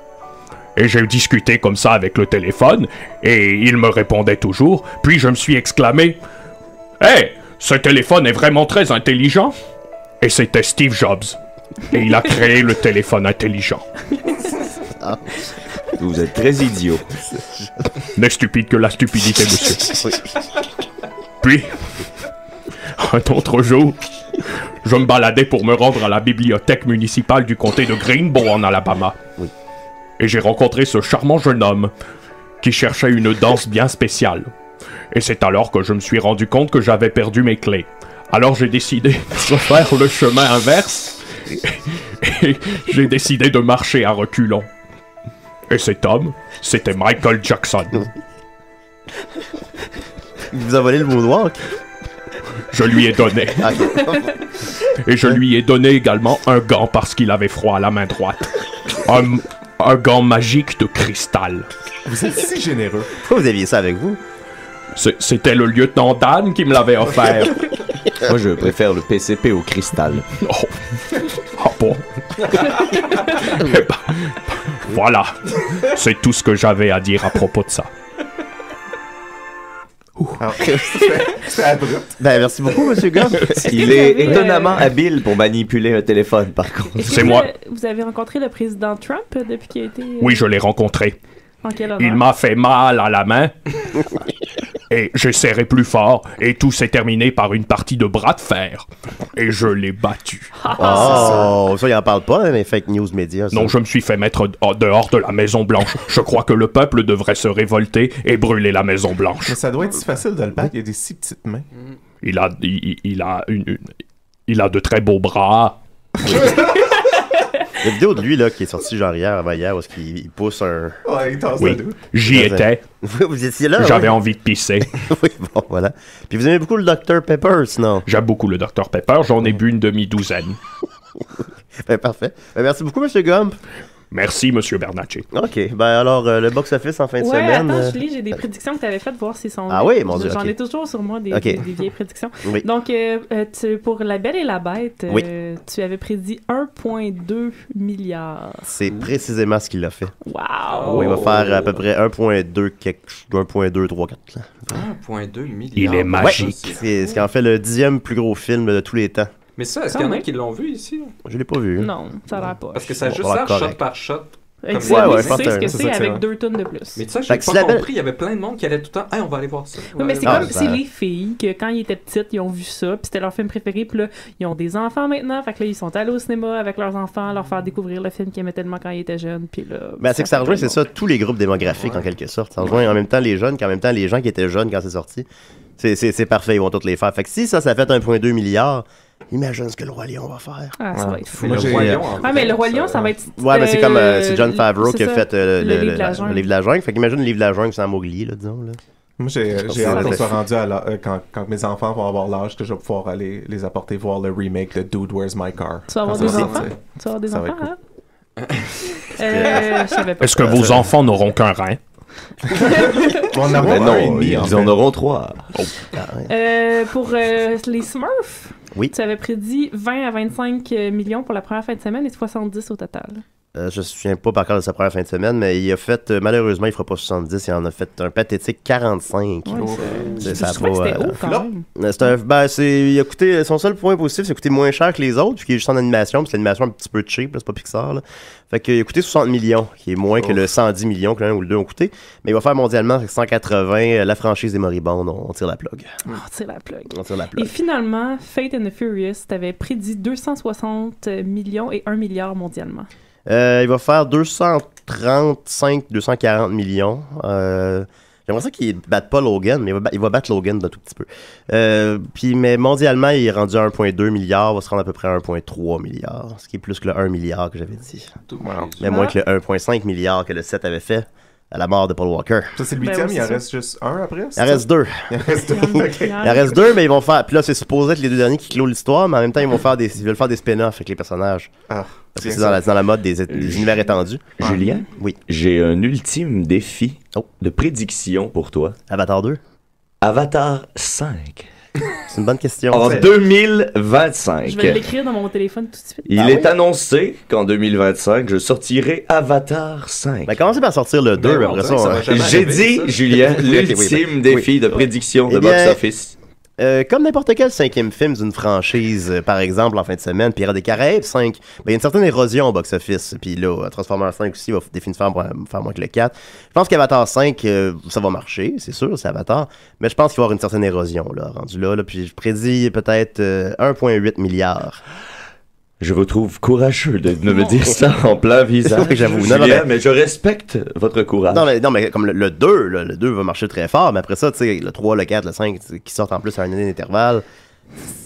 Et j'ai discuté comme ça avec le téléphone et il me répondait toujours. Puis je me suis exclamé « Hey, ce téléphone est vraiment très intelligent !» Et c'était Steve Jobs. Et il a créé le téléphone intelligent. Ah. Vous êtes très idiot. N'est stupide que la stupidité, monsieur. Oui. Puis, un autre jour, je me baladais pour me rendre à la bibliothèque municipale du comté de Greenbow en Alabama. Oui. Et j'ai rencontré ce charmant jeune homme qui cherchait une danse bien spéciale. Et c'est alors que je me suis rendu compte que j'avais perdu mes clés. Alors j'ai décidé de faire le chemin inverse et j'ai décidé de marcher à reculons. Et cet homme, c'était Michael Jackson. Il vous a volé le moonwalk? Je lui ai donné. Et je lui ai donné également un gant parce qu'il avait froid à la main droite. Un gant magique de cristal. Vous êtes si généreux. Pourquoi vous aviez ça avec vous? C'était le lieutenant Dan qui me l'avait offert. Moi, je préfère le PCP au cristal. Oh. Ah bon? Eh ben, voilà. C'est tout ce que j'avais à dire à propos de ça. C'est abrupt. Ben, merci beaucoup, M. Gump. Il est étonnamment habile pour manipuler un téléphone, par contre. C'est moi. Vous avez rencontré le président Trump depuis qu'il a été... Oui, je l'ai rencontré. En quel honneur? Il m'a fait mal à la main. Et j'ai serré plus fort. Et tout s'est terminé par une partie de bras de fer. Et je l'ai battu. Oh, ça, il en parle pas, les fake news médias. Non, je me suis fait mettre dehors de la Maison-Blanche. Je crois que le peuple devrait se révolter et brûler la Maison-Blanche. Mais ça doit être si facile de le battre, il a des si petites mains. Il a de très beaux bras. La vidéo de lui là, qui est sortie genre hier, où est-ce qu'il pousse un... Ouais, il tasse oui, j'y étais. Vous étiez là? J'avais envie de pisser. Oui, bon, voilà. Puis vous aimez beaucoup le Dr Pepper, sinon? J'aime beaucoup le Dr Pepper. J'en ai bu une demi-douzaine. Ben, parfait. Ben, merci beaucoup, M. Gump. Merci, M. Bernacci. OK. Ben alors, le box-office en fin de semaine... Attends, Julie, j'ai des prédictions que tu avais faites, voir si sont... Ah oui, mon Dieu, J'en okay. ai toujours sur moi des vieilles prédictions. Oui. Donc, pour La Belle et la Bête, tu avais prédit 1,2 milliard. C'est précisément ce qu'il a fait. Wow! Oui, il va faire à peu près 1,234. 1,2 milliard. Il est magique. Ouais, c'est ce qui en fait le 10e plus gros film de tous les temps. Mais ça, est-ce qu'il y en a qui l'ont vu ici? Je l'ai pas vu. Non, ça a l'air pas. Parce que ça a juste l'air shot par shot. Exactement, tu sais ce que c'est avec 2 tonnes de plus. Mais tu sais, j'ai pas compris, il y avait plein de monde qui allait tout le temps « Hey, on va aller voir ça. » Oui, mais c'est comme c'est les filles que quand ils étaient petites, ils ont vu ça, puis c'était leur film préféré, puis là, ils ont des enfants maintenant, fait que là, ils sont allés au cinéma avec leurs enfants, leur faire découvrir le film qu'ils aimaient tellement quand ils étaient jeunes, puis là... Ben, c'est que ça rejoint, c'est ça, tous les groupes démographiques en quelque sorte. Ça rejoint en même temps les jeunes qu'en même temps les gens qui étaient jeunes quand c'est sorti. C'est parfait, ils vont tous les faire. Fait que si ça fait 1,2 milliard... Imagine ce que le Roi Lion va faire. Ah, ça va être fou. Mais le Roi Lion, mais le Roi Lion, ça va être... Ouais, mais c'est comme c'est Jon Favreau qui a fait le livre de la jungle. Fait qu'imagine le livre de la jungle sans Mowgli, là, disons. Là. Moi, j'ai hâte qu'on soit rendu quand mes enfants vont avoir l'âge que je vais pouvoir aller les apporter voir le remake de Dude, Where's My Car. Tu vas avoir des enfants? Tu vas avoir des enfants, hein? Je savais pas. Est-ce que vos enfants n'auront qu'un rein? On en aura un et demi, ils en auront 3. Pour les Smurfs, tu avais prédit 20 à 25 millions pour la première fin de semaine et 70 au total. Je me souviens pas par contre de sa première fin de semaine, mais il a fait, malheureusement, il fera pas 70, il en a fait un pathétique 45. Je trouvais que c'était haut quand même. Il a coûté, son seul point positif, c'est qu'il a coûté moins cher que les autres, qui est juste en animation, puis c'est l'animation un petit peu cheap, là, c'est pas Pixar. Là. Fait qu'il a coûté 60 millions, qui est moins que le 110 millions que l'un ou le deux ont coûté, mais il va faire mondialement 180, la franchise est moribonde, on tire la plug. On tire la plug. On tire la plug. Et finalement, Fate and the Furious, t'avais prédit 260 millions et 1 milliard mondialement. Il va faire 235, 240 millions. J'aimerais ça qu'il batte pas Logan, mais il va battre Logan d'un tout petit peu. Mais mondialement, il est rendu à 1,2 milliard, va se rendre à peu près à 1,3 milliard, ce qui est plus que le 1 milliard que j'avais dit. Mais moins que le 1,5 milliard que le 7 avait fait à la mort de Paul Walker. Ça, c'est le 8e, il en reste juste un après? Il en reste 2. Il en reste 2, mais ils vont faire... Puis là, c'est supposé être les 2 derniers qui clôt l'histoire, mais en même temps, ils veulent faire des spin-offs avec les personnages. Parce que c'est dans la mode des univers étendus. Julien? Oui. J'ai un ultime défi de prédiction pour toi. Avatar 2? Avatar 5. C'est une bonne question. En 2025. Je vais l'écrire dans mon téléphone tout de suite. Il est annoncé qu'en 2025, je sortirai Avatar 5. Ben, commencez par sortir le 2, après ça. J'ai dit, Julien, l'ultime défi de prédiction de box-office. Comme n'importe quel 5e film d'une franchise, par exemple, en fin de semaine, Pirates des Caraïbes 5, il y a une certaine érosion au box-office. Puis là, Transformers 5 aussi va définitivement faire moins que le 4. Je pense qu'Avatar 5, ça va marcher, c'est sûr, c'est Avatar. Mais je pense qu'il va y avoir une certaine érosion, là, rendu là. Puis je prédis peut-être 1,8 milliard. Je vous trouve courageux de me dire ça en plein visage. Oui, j'avoue. Julien, mais je respecte votre courage. Non, mais comme le 2, le 2 va marcher très fort, mais après ça, tu sais, le 3, le 4, le 5, qui sortent en plus à un année d'intervalle.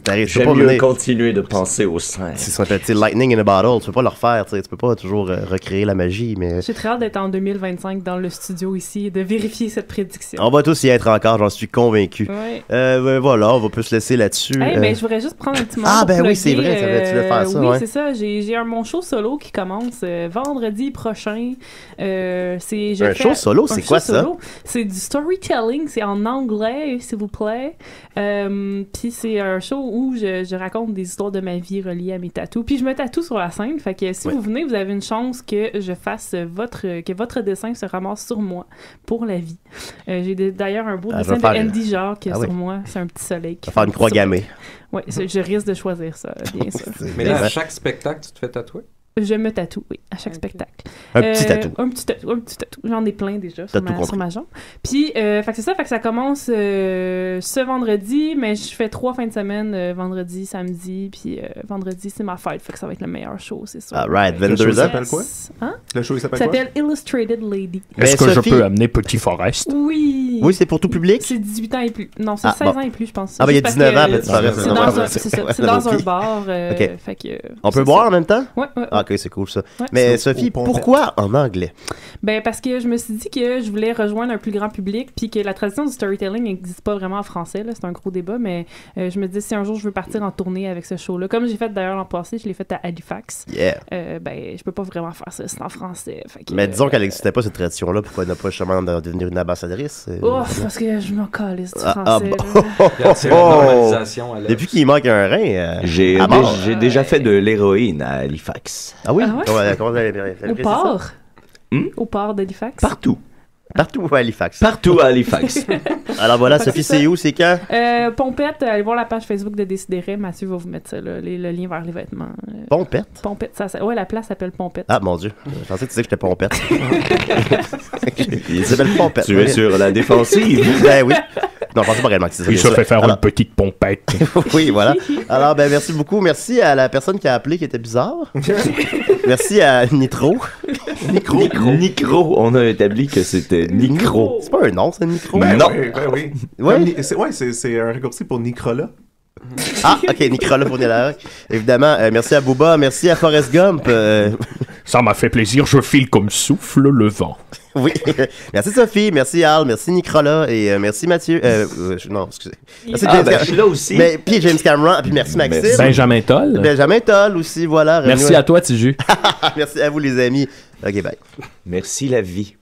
J'aime mieux continuer de penser au 5. C'est ce qu'on appelle lightning in a bottle. Tu peux pas le refaire, tu peux pas toujours recréer la magie. Mais j'ai très hâte d'être en 2025 dans le studio ici et de vérifier cette prédiction. On va tous y être encore, j'en suis convaincu. Ouais. Voilà, on va plus se laisser là-dessus. Ben, je voudrais juste prendre un petit moment. Ah, ben pour oui, c'est vrai, tu veux faire ça. Oui, ouais. c'est ça. J'ai mon show solo qui commence vendredi prochain. Show solo, c'est quoi ça? C'est du storytelling, c'est en anglais, s'il vous plaît. Puis c'est un show où je raconte des histoires de ma vie reliées à mes tatous. Puis je me tatoue sur la scène. Fait que si vous venez, vous avez une chance que je fasse que votre dessin se ramasse sur moi pour la vie. J'ai d'ailleurs un beau dessin de Andy Jacques sur moi. C'est un petit soleil. Tu vas faire une croix gammée. Oui, je risque de choisir ça, bien sûr. Mais là, à chaque spectacle, tu te fais tatouer? Je me tatoue, oui, à chaque spectacle. Un petit tatou. Un petit tatou. J'en ai plein déjà sur ma jambe. Puis, fait que c'est ça, fait que ça commence ce vendredi, mais je fais 3 fins de semaine, vendredi, samedi, puis vendredi, c'est ma fête, fait que ça va être le meilleur show, c'est sûr. Right, le show s'appelle quoi? Hein? Le show, il s'appelle quoi? Ça s'appelle Illustrated Lady. Est-ce que je peux amener Petit Forest? Oui. Oui, c'est pour tout public? C'est 18 ans et plus. Non, c'est 16 ans et plus, je pense. Ah, ben il y a 19 ans, Petit Forest. C'est dans un bar. Fait que... On peut boire en même temps? Ouais. Ah, ok, c'est cool ça. Mais Sophie, pourquoi en anglais? Ben parce que je me suis dit que je voulais rejoindre un plus grand public, puis que la tradition du storytelling n'existe pas vraiment en français, là, c'est un gros débat, mais je me dis si un jour je veux partir en tournée avec ce show-là, comme j'ai fait d'ailleurs l'an passé, je l'ai fait à Halifax. Ben je peux pas vraiment faire ça, c'est en français. Fait que, mais disons qu'elle n'existait pas cette tradition-là, pourquoi ne pas justement devenir une ambassadrice? Parce que je m'en calisse du français. C'est la normalisation. Depuis qu'il manque un rein, j'ai déjà fait de l'héroïne à Halifax. Ah oui? Au port? Au port d'Halifax? Partout. Partout à Halifax. Partout à Halifax. Alors voilà, Sophie, c'est où? C'est quand? Pompette, allez voir la page Facebook de Décideret. Mathieu va vous mettre ça, là, le lien vers les vêtements. Pompette? Pompette, ouais, la place s'appelle Pompette. Ah, mon Dieu. Je pensais que tu disais que j'étais Pompette. Il s'appelle Pompette. Tu es sur la défensive. Ben oui. Non, je pensais pas réellement que c'est ça. Il se fait faire une petite pompette. Oui, voilà. Alors, ben merci beaucoup. Merci à la personne qui a appelé qui était bizarre. Merci à Nitro. Nicro. On a établi que c'était Nicro. C'est pas un nom, c'est Nicro? Ben non. Oui. C'est un raccourci pour Nicolas. Ah, ok, Nicolas Fournier-Larocque. Évidemment, merci à Booba, merci à Forrest Gump. Ça m'a fait plaisir, je file comme souffle le vent. Oui, merci Sophie, merci Al, merci Nicolas et merci Mathieu. Non, excusez. Merci James je suis là aussi. Puis James Cameron, puis merci Maxime. Benjamin Toll. Benjamin Toll aussi, voilà. Merci à toi, Tiju. Merci à vous les amis. Ok, bye. Merci la vie.